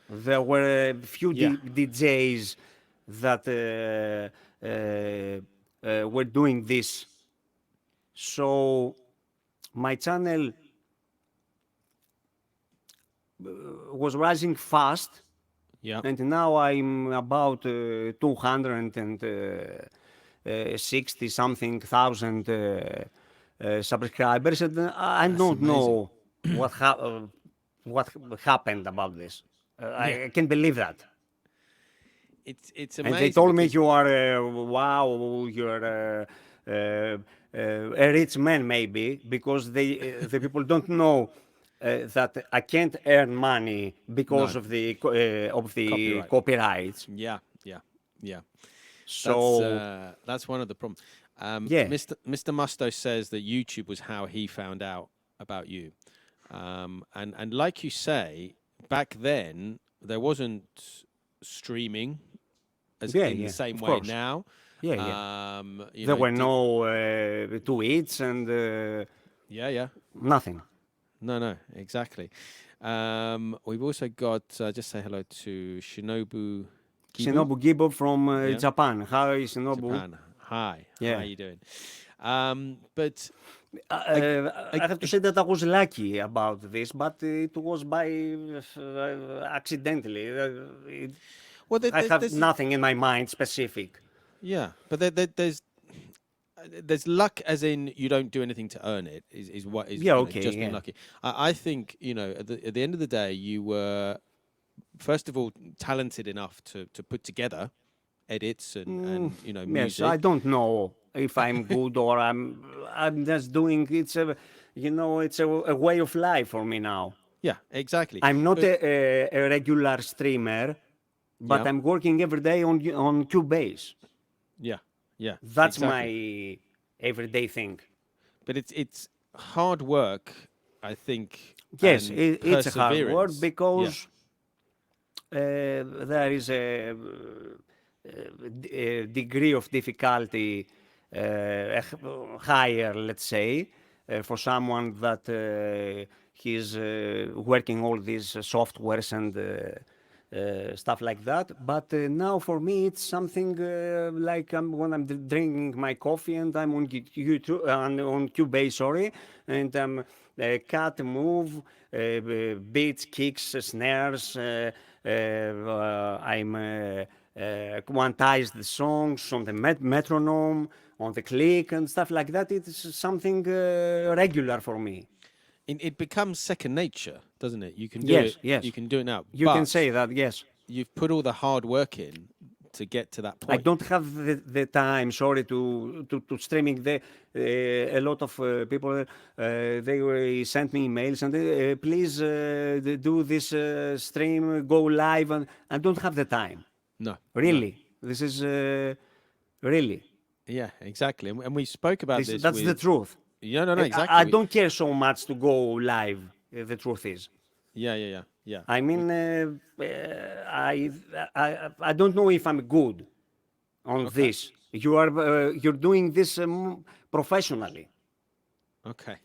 There were a few Yeah. DJs that were doing this. So my channel was rising fast, Yeah. and now I'm about 260 something thousand subscribers, and I That's don't amazing. know what happened about this. Yeah. I can't believe that. It's And they amazing told me because you are wow, you're a rich man maybe because the people don't know that I can't earn money because no of the copyright. copyrights. Yeah. Yeah. Yeah. So That's one of the problems. yeah, Mr. Musto says that YouTube was how he found out about you. And like you say, back then there wasn't streaming as yeah, in the yeah, same of way course, now. yeah, yeah. You There know, were no tweets and yeah, yeah. nothing. No, no, exactly. We've also got just say hello to Shinobu Gibu. Shinobu Gibo from Yeah, Japan. Hi, Shinobu. Japan. Hi, how are Yeah. you doing? But Uh, I, I have to say that I was lucky about this, but it was by accidentally. well, I have there's nothing in my mind specific. yeah, but there's luck, as in you don't do anything to earn it. Is what is Yeah, okay, just being yeah. lucky. I think at the end of the day, you were first of all talented enough to put together edits and Yes, I music. don't know if I'm good or I'm just doing it's a way of life for me now. Yeah, exactly. I'm not But a regular streamer, but yeah, I'm working every day on Cubase. yeah, yeah, That's exactly. my everyday thing. But it's hard work, I think, Yes, and it's a hard work perseverance. Yeah, because there is a degree of difficulty higher, let's say, for someone that he's working all these softwares and stuff like that. But now for me, it's something like when I'm drinking my coffee and I'm on YouTube, on Cubase, sorry, and cut, move, beats, kicks, snares. I'm quantize the songs on the metronome, on the click and stuff like that. It's something regular for me. it becomes second nature, doesn't it? You can do Yes, it. You yes. can do it now, You can but say that, yes. you've put all the hard work in to get to that I point. don't have the time, sorry, to streaming. A lot of people, they sent me emails and please do this stream, go live. And I don't have the time. No, no. Really. This is really. Yeah, exactly. And we spoke about this That's with... the truth. Yeah, no, exactly. I don't care so much to go live, the truth is. Yeah. I mean, I don't know if I'm good on this. You're doing this professionally. Okay.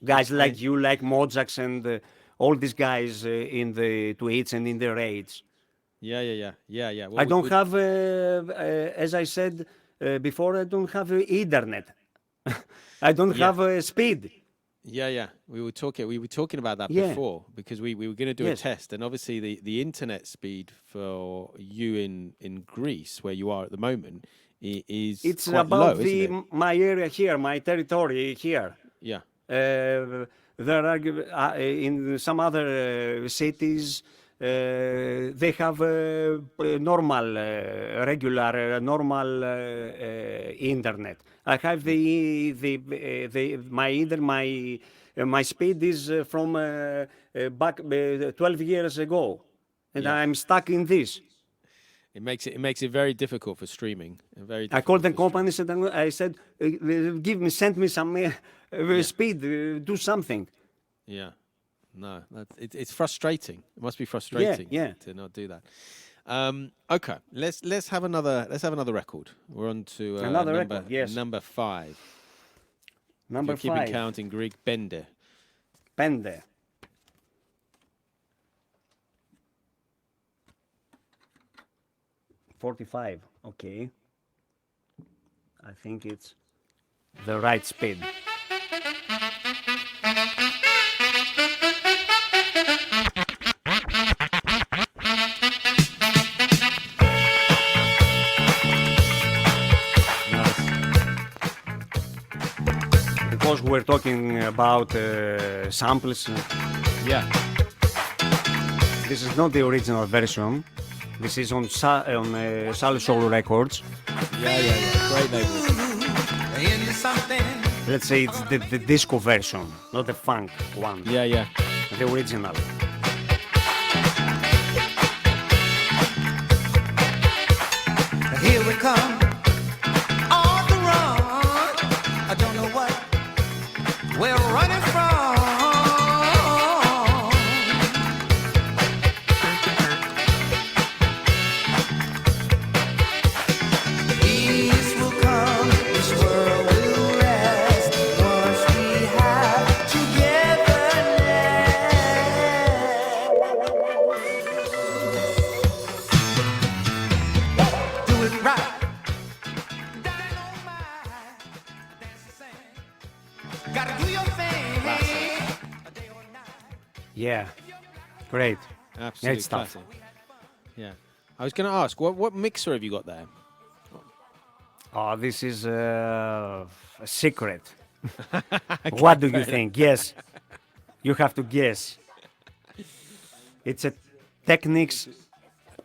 Guys like you, like Mojax and all these guys in the Twitch and in the raids. Yeah. Well, I don't have, as I said before, I don't have internet. I don't have speed. Yeah. We were talking about that Yeah. before because we were going to do Yes. a test, and obviously the internet speed for you in Greece, where you are at the moment, is It's quite about low, isn't it? my area here, my territory here. Yeah. There are in some other cities they have normal, regular, normal internet. I have my speed is from back 12 years ago, and Yeah. I'm stuck in this. It makes it very difficult for streaming. I called the company and I said, send me some speed, do something. Yeah. No, it's frustrating. It must be frustrating yeah. to not do that. Okay, let's have another record. We're on to Another number, record, yes. number 5. Number If you're keeping 5, count in Greek, Bende. Pende. 45, okay. I think it's the right speed. Because we're talking about samples, Yeah. this is not the original version. This is on Sal Soul Records. Yeah. Great label. Into something. Let's say it's the disco version, not the funk one. Yeah. The original. Here we come on the run. I don't know what we're running from. Peace will come, this world will rest once we have togetherness. Do it right. Down on my dance the same. Gotta do your thing. A day or night. Yeah, great. Absolute Great stuff. classic. Yeah. I was going to ask, what mixer have you got there? Oh, this is a secret. What do you think? Yes, you have to guess. It's a Technics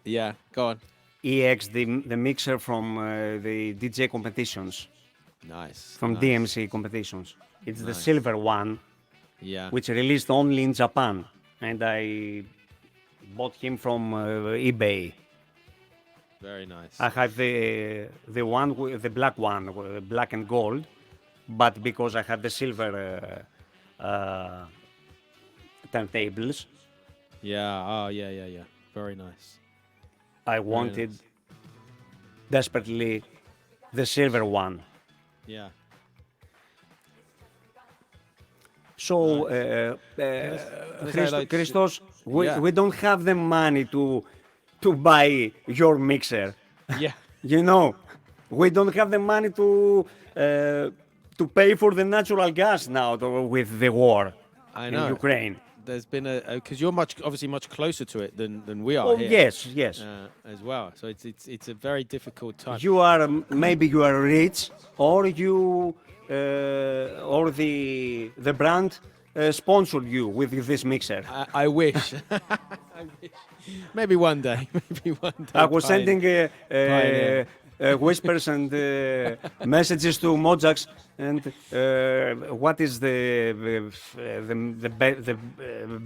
Yeah, go on. EX, the mixer from the DJ competitions, Nice. from nice. DMC competitions. It's the Nice. silver one, Yeah. which released only in Japan, and I bought him from eBay. Very nice. I have the one, the black one, black and gold, but because I have the silver turntables, Yeah. Oh, yeah. Very nice. I wanted desperately the silver one. Yeah. So, like- Criztoz, Yeah. we don't have the money to buy your mixer. Yeah. You know, we don't have the money to pay for the natural gas now with the war I in know. Ukraine. There's been because you're obviously much closer to it than we are Oh here. yes. As well. So it's a very difficult time. You are maybe you are rich, or you or the brand sponsored you with this mixer. I wish. I wish. Maybe one day. Maybe one day. I was sending Pioneer. whispers and messages to Mojax. And what is the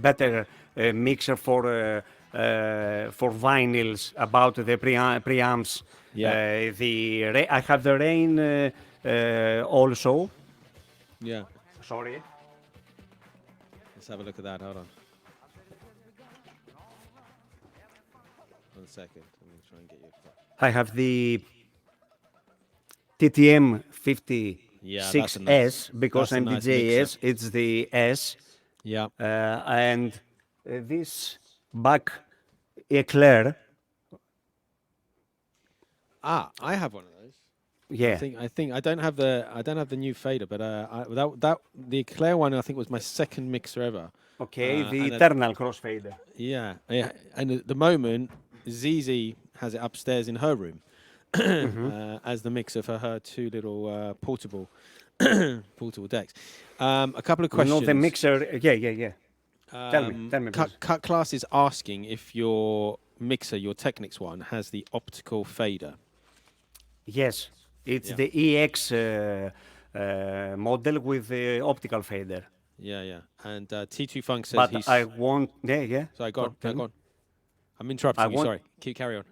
better mixer for vinyls about the preamps? Yeah. I have the Rain also. Yeah. Sorry. Let's have a look at that. Hold on. 1 second. I'm going to try and get you. I have the TTM Yeah, that's a 56S nice- because that's a I'm nice DJS. mixer. It's the S. Yeah. And this back eclair. I have one of those. Yeah. I think I don't have the new fader, but the Eclair one I think was my second mixer ever. Okay, the and eternal crossfader. Yeah, and at the moment, Zizi has it upstairs in her room as the mixer for her two little portable decks. A couple of questions. No, the mixer. Yeah. Tell me, please. Cut Class is asking if your mixer, your Technics one, has the optical fader. Yes, it's Yeah. the EX model with the optical fader. Yeah. And T2 Funk says But he's. I want. Yeah. Sorry, go on. tell Go me. on. I'm interrupting you. want- Sorry. Carry on.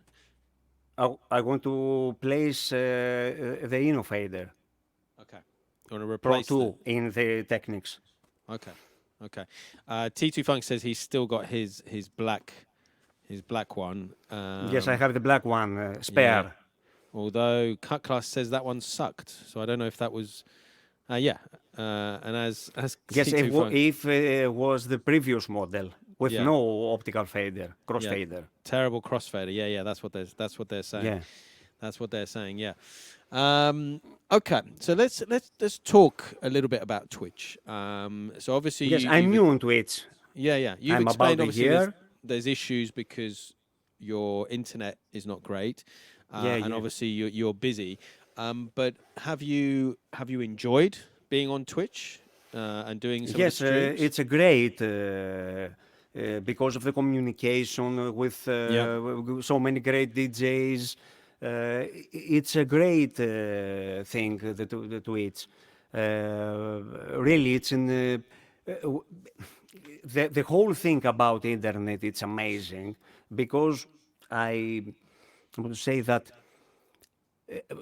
I want to place the Inno fader Okay. You want to Pro replace 2 in the Technics. Okay. T2 Funk says he's still got his black one. Yes, I have the black one spare. Although Cut Class says that one sucked, so I don't know if that was. And as Yes, T2 Funk, if it was the previous model with Yeah. no optical fader, crossfader. terrible crossfader. Yeah. That's what they're saying. Yeah. That's what they're saying. Yeah. Okay. So let's talk a little bit about Twitch. So obviously, Yes, I'm new on Twitch. Yeah. You've I'm explained about a obviously year. there's issues because your internet is not great, and Yeah. obviously you're busy. But have you enjoyed being on Twitch and doing some Yes, of the streams? it's a great because of the communication with so many great DJs. It's a great thing, the Twitch. Really, it's in the whole thing about internet. It's amazing because I would say that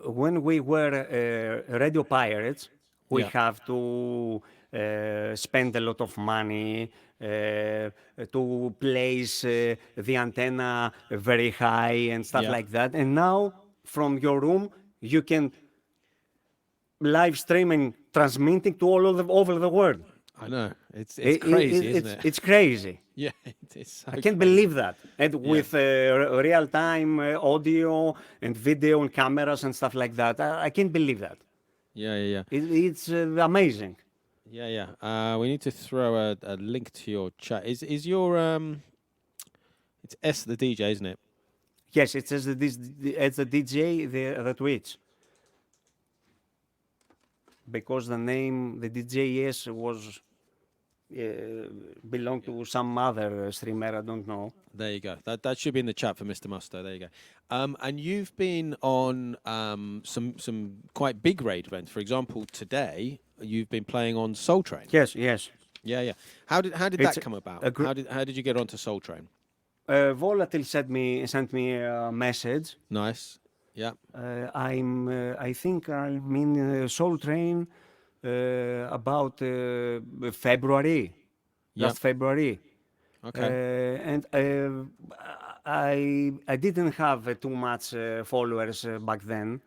when we were radio pirates, we Yeah. have to spend a lot of money to place the antenna very high and stuff Yeah. like that. And now, from your room, you can live stream and transmitting to over the world. I know it's crazy, isn't it? It's crazy. Yeah, it's so I can't crazy. believe that. And with real-time audio and video and cameras and stuff like that, I can't believe that. Yeah. It's amazing. Yeah. We need to throw a link to your chat. Is your it's S the DJ, isn't it? Yes, it says that it's the DJ, the Twitch. Because the name, the DJS was belonged to some other streamer, I don't know. There you go. That should be in the chat for Mr. Musto. There you go. And you've been on some quite big raid events. For example, today you've been playing on Soul Train. Yes. Yeah. How did It's that come about? a gr- How did you get onto Soul Train? Volatile sent me a message. Nice. Yeah. I think I'm in Soul Train about February, Yeah. last February. Okay. And I didn't have too much followers back then.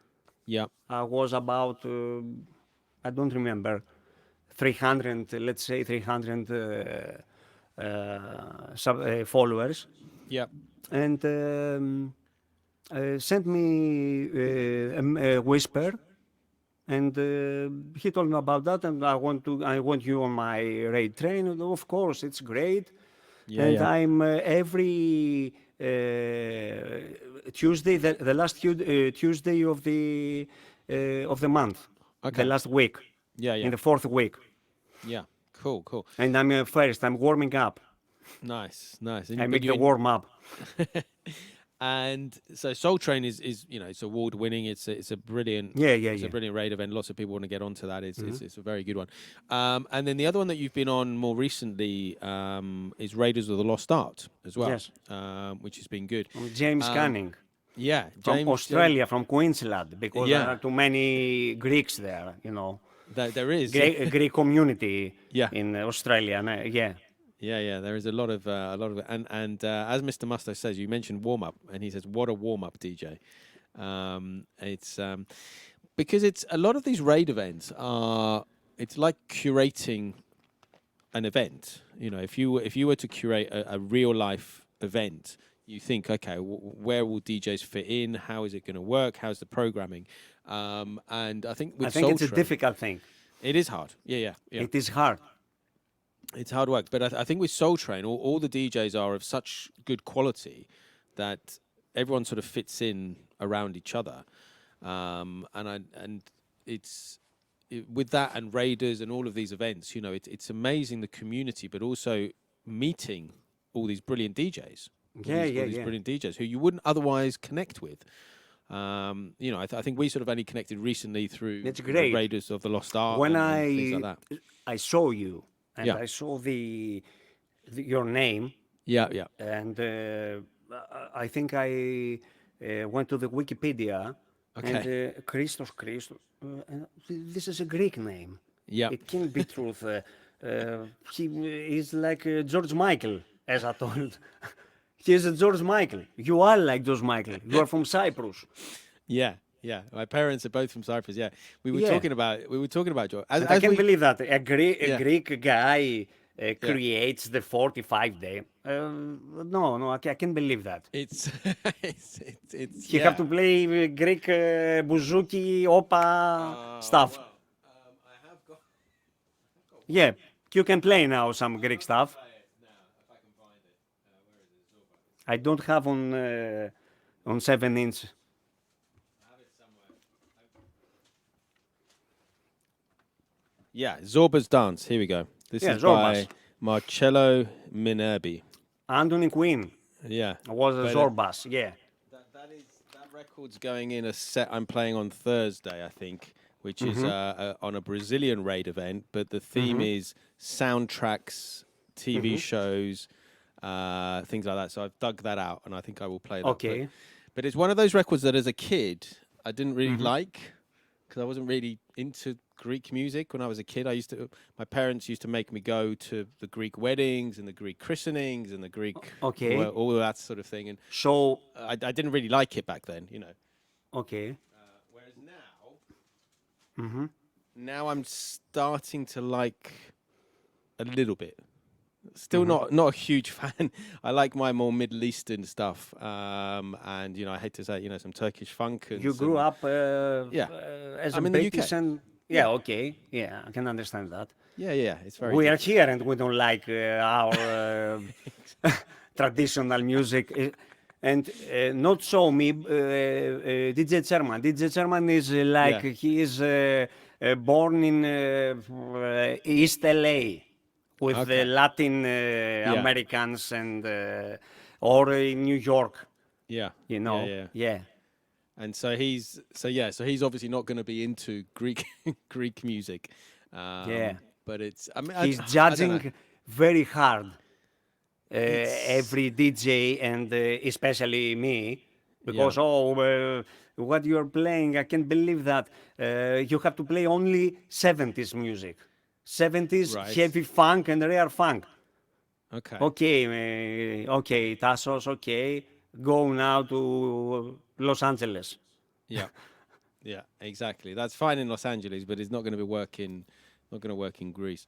Yeah. I was about, I don't remember, 300, let's say 300 followers. Yeah. And sent me a whisper, and he told me about that, and I want you on my raid train. And of course, it's great. Yeah. And Yeah. I'm every Tuesday, the last Tuesday of the month, Okay. the last week, Yeah. in the fourth week. Yeah. Cool. And I'm first. I'm warming up. Nice, nice. I but make you the warm up. And so Soul Train is it's award winning. It's a brilliant Yeah, yeah, it's a yeah. brilliant raid event. Lots of people want to get onto that. It's a very good one. And then the other one that you've been on more recently is Raiders of the Lost Art as well, Yes. which has been good. James Canning Yeah, from James. Australia, from Queensland, because there Yeah. are too many Greeks there, There is. Greek community Yeah. in Australia. Yeah. Yeah. There is a lot of and as Mr. Musto says, you mentioned warm up, and he says, "What a warm up, DJ." It's because it's a lot of these raid events are. It's like curating an event. If you were to curate a real life event, you think, okay, where will DJs fit in? How is it going to work? How's the programming? And I think with I think Soul it's a Train, difficult thing. it is hard. Yeah. It is hard. It's hard work, but I think with Soul Train, all the DJs are of such good quality that everyone sort of fits in around each other, and with that and Raiders and all of these events, it's amazing the community, but also meeting all these brilliant DJs, Yeah. brilliant DJs who you wouldn't otherwise connect with. I think we sort of only connected recently through It's the great. Raiders of the Lost Art When and things like that. I saw you and Yeah. I saw your name, Yeah. and I think I went to the Wikipedia, and Criztoz, this is a Greek name. Yeah. It can't be truth. He is like George Michael, as I told. He is a George Michael. You are like George Michael. You are from Cyprus. Yeah. My parents are both from Cyprus. Yeah, we were Yeah. talking about George. And I can't believe that a Yeah. Greek guy creates the 45 day. No, I can't believe that. It's it's You have to play Greek bouzouki, opa stuff. I have got. Yeah, you can play now some Greek stuff. If I can find it. Where is it? Zorba. I don't have on 7-inch. I have it somewhere. Yeah, Zorba's Dance. Here we go. This Yeah, is Zorba's. by Marcello Minerbi. Anthony Quinn Yeah. was a But, Zorbas. Yeah. That record's going in a set I'm playing on Thursday, I think, which is on a Brazilian raid event. But the theme is soundtracks, TV shows, things like that. So I've dug that out, and I think I will play that. Okay. But it's one of those records that, as a kid, I didn't really like because I wasn't really into Greek music when I was a kid. My parents used to make me go to the Greek weddings and the Greek christenings and the Greek, Okay. all of that sort of thing. And So, I didn't really like it back then, okay. Whereas now I'm starting to like a little bit. Still not a huge fan. I like my more Middle Eastern stuff, and I hate to say, some Turkish funk. And You grew up as I'm a in the British UK. and yeah, okay, yeah, I can understand that. Yeah. It's very. We are here and we don't like our traditional music. And not so me, DJ Sherman. DJ Sherman is like, Yeah. he is born in East LA with Okay. Latin Americans and or in New York, Yeah. Yeah. And so he's obviously not going to be into Greek Greek music. Yeah. But it's. I mean, He's I don't know. judging very hard every DJ and especially me because what you're playing, I can't believe that you have to play only 70s music, 70s Right. heavy funk and rare funk. Okay. Okay, Tassos, okay, go now to Los Angeles. Yeah, exactly. That's fine in Los Angeles, but it's not going to work in Greece.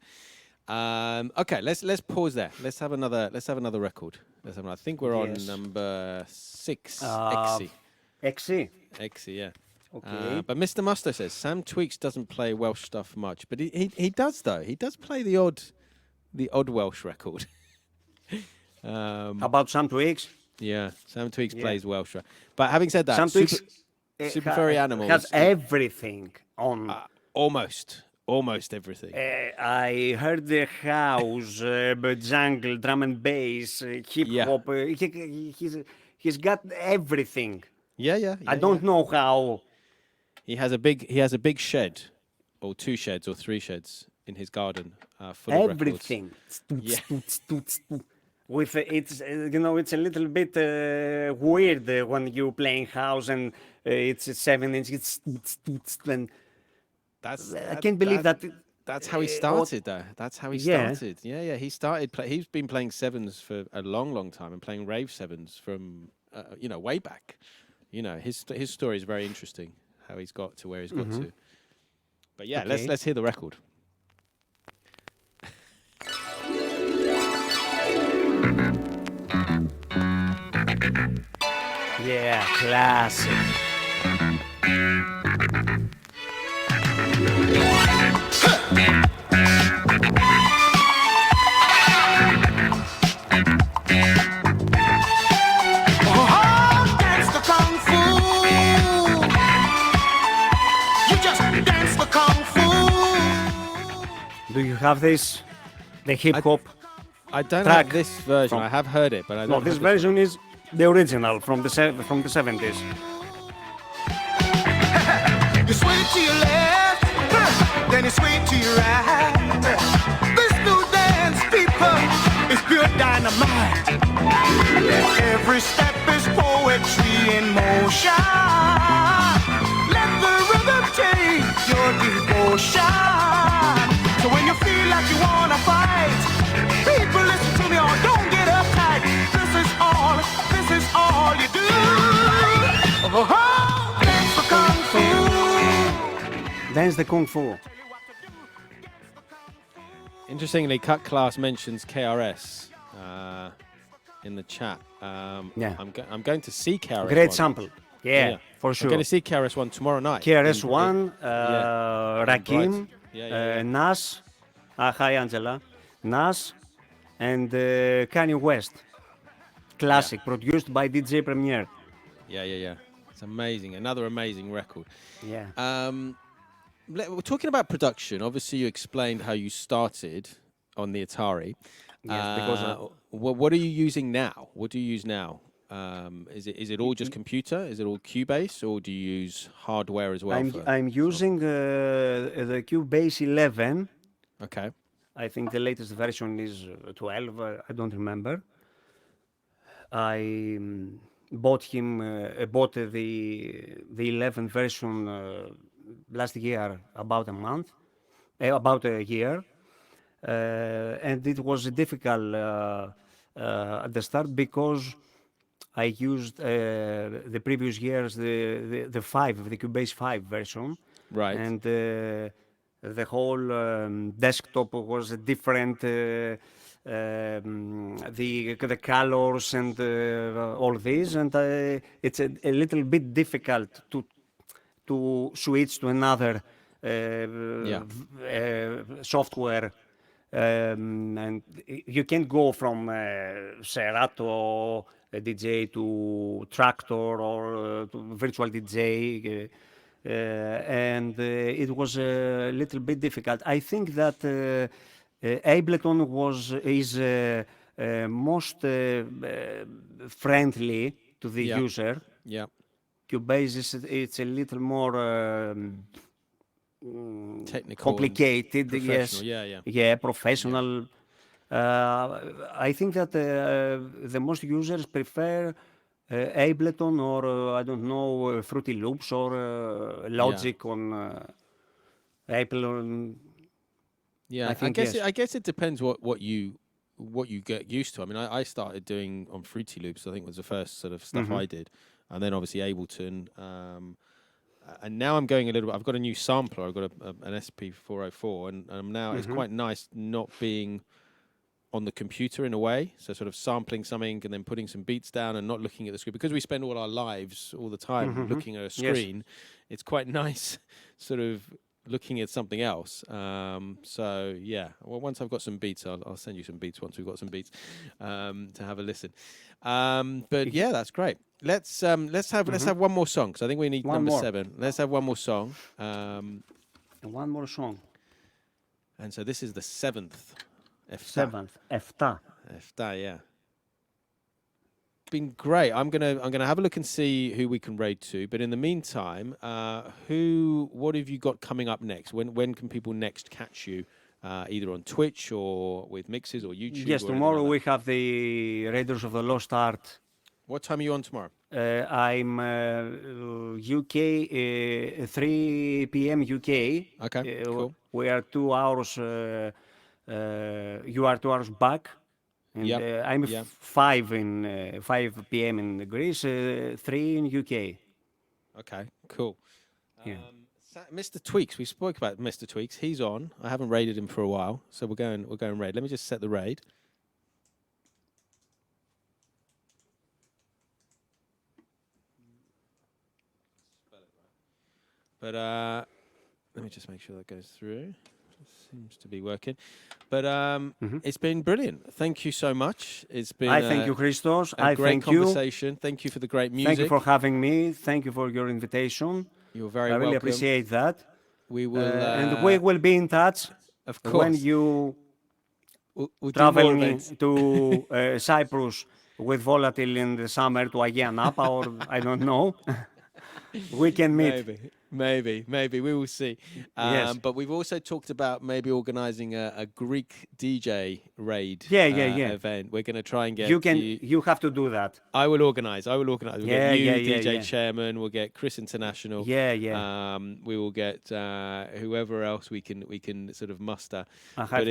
Okay, let's pause there. Let's have another record. I think we're on Yes. number 6. Exi. Exi, yeah. Okay. But Mr. Musto says Sam Tweaks doesn't play Welsh stuff much, but he does though. He does play the odd Welsh record. About some tweaks. Yeah, Sam Tweaks plays Welsh. But having said that, Some tweaks Super Furry Animals has everything on. almost Almost everything. I heard the house, jungle, drum and bass, hip Yeah. hop. He's got everything. Yeah. I don't know how. He has a big shed, or 2 sheds, or 3 sheds in his garden, full of records. Everything. Yeah. With it's it's a little bit weird when you playing house and it's a 7-inch. And I can't believe that. That's how he started, though. That's how he Yeah. started. Yeah. He started. He's been playing 7s for a long time, and playing rave 7s from way back. His story is very interesting. How he's got to where he's got to. But yeah, Okay. let's hear the record. Yeah, classic. Oh, dance the kung fu. You just dance the kung fu. Do you have this? The hip hop? I don't Track have this version. from- I have heard it, but I don't. No, have this one. version is the original from the 70s. You sway to your left, then you sway to your right. This new dance, people, is pure dynamite. Every step is poetry in motion. Let the rhythm take your devotion. So when you feel like you wanna fight, people listen to me or don't get uptight. This is all you do. Oh, dance the kung fu. Dance the Kung Fu. Interestingly, Cut Class mentions KRS in the chat. Yeah. I'm going to see KRS. Great one. sample. Yeah, for I'm sure. going to see KRS-One tomorrow night. KRS-One, yeah. Rakim, Bright. Yeah. Nas, hi Angela, Nas, and Kanye West. Classic, produced by DJ Premier. Yeah. It's amazing. Another amazing record. Yeah. We're talking about production. Obviously, you explained how you started on the Atari. Yes, because what are you using now? What do you use now? Is it all just computer? Is it all Cubase, or do you use hardware as well? I'm using the Cubase 11. Okay. I think the latest version is 12. I don't remember. I bought the 11 version last year, about a year, and it was difficult at the start because I used the previous years the Cubase 5 version, Right. and the whole desktop was different. The colors and all this, and it's a little bit difficult to switch to another software. And you can go from Serato DJ to Tractor or to Virtual DJ, and it was a little bit difficult. I think that Ableton is most friendly to the user. Yeah. Cubase it's a little more Technical. complicated. Professional. Yes. Yeah. Professional. I think that the most users prefer Ableton or I don't know Fruity Loops or Logic on Apple. Yeah, I think I guess it depends what you get used to. I mean, I started doing on Fruity Loops. I think was the first sort of stuff I did, and then obviously Ableton. And now I'm going a little bit. I've got a new sampler. I've got an SP404, and now it's quite nice not being on the computer in a way. So sort of sampling something and then putting some beats down and not looking at the screen, because we spend all our lives all the time looking at a screen. It's quite nice, sort of looking at something else. So yeah, well, once I've got some beats, I'll send you some beats once we've got some beats to have a listen. But yeah, that's great. Let's have one more song, because I think we need One number more. 7. Let's have one more song. One more song. And so this is the seventh. Seventh. Εφτά. Yeah. Been great. I'm gonna have a look and see who we can raid to. But in the meantime, what have you got coming up next? When can people next catch you? Either on Twitch or with mixes or YouTube? Yes, or tomorrow like we have the Raiders of the Lost Art. What time are you on tomorrow? I'm UK 3 p.m. UK. Okay, cool. We are 2 hours. You are 2 hours back. And Yep, I'm yep. 5 p.m. in Greece, 3 in UK. Okay, cool. Yeah. Mr. Tweaks, we spoke about Mr. Tweaks. He's on. I haven't raided him for a while, so we're going raid. Let me just set the raid. But let me just make sure that goes through. Seems to be working. But it's been brilliant. Thank you so much. It's been I thank you, Criztoz. a great conversation. Thank you for the great music. Thank you for having me. Thank you for your invitation. You're very I really welcome. appreciate that. We will, and we will be in touch of course, when you we'll travel to Cyprus with Volatile in the summer to Aegean Napa, or I don't know. We can meet. Maybe. We will see. Yes. But we've also talked about maybe organizing a Greek DJ raid event. We're going to try and get You have to do that. I will organize. We'll get you, DJ Chairman. We'll get Chris International. Yeah. We will get whoever else we can sort of muster. But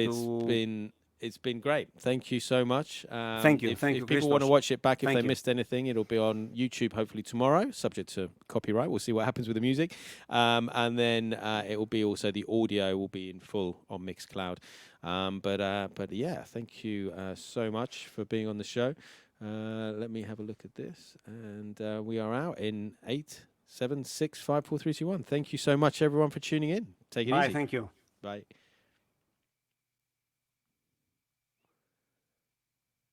it's been great. Thank you so much. Thank you. If people Criztoz. Want to watch it back, if they missed anything, it'll be on YouTube hopefully tomorrow, subject to copyright. We'll see what happens with the music. And then it will be also the audio will be in full on Mixcloud. But yeah, thank you so much for being on the show. Let me have a look at this. And we are out in 8, 7, 6, 5, 4, 3, 2, 1. Thank you so much, everyone, for tuning in. Take it easy. Bye. Thank you. Bye.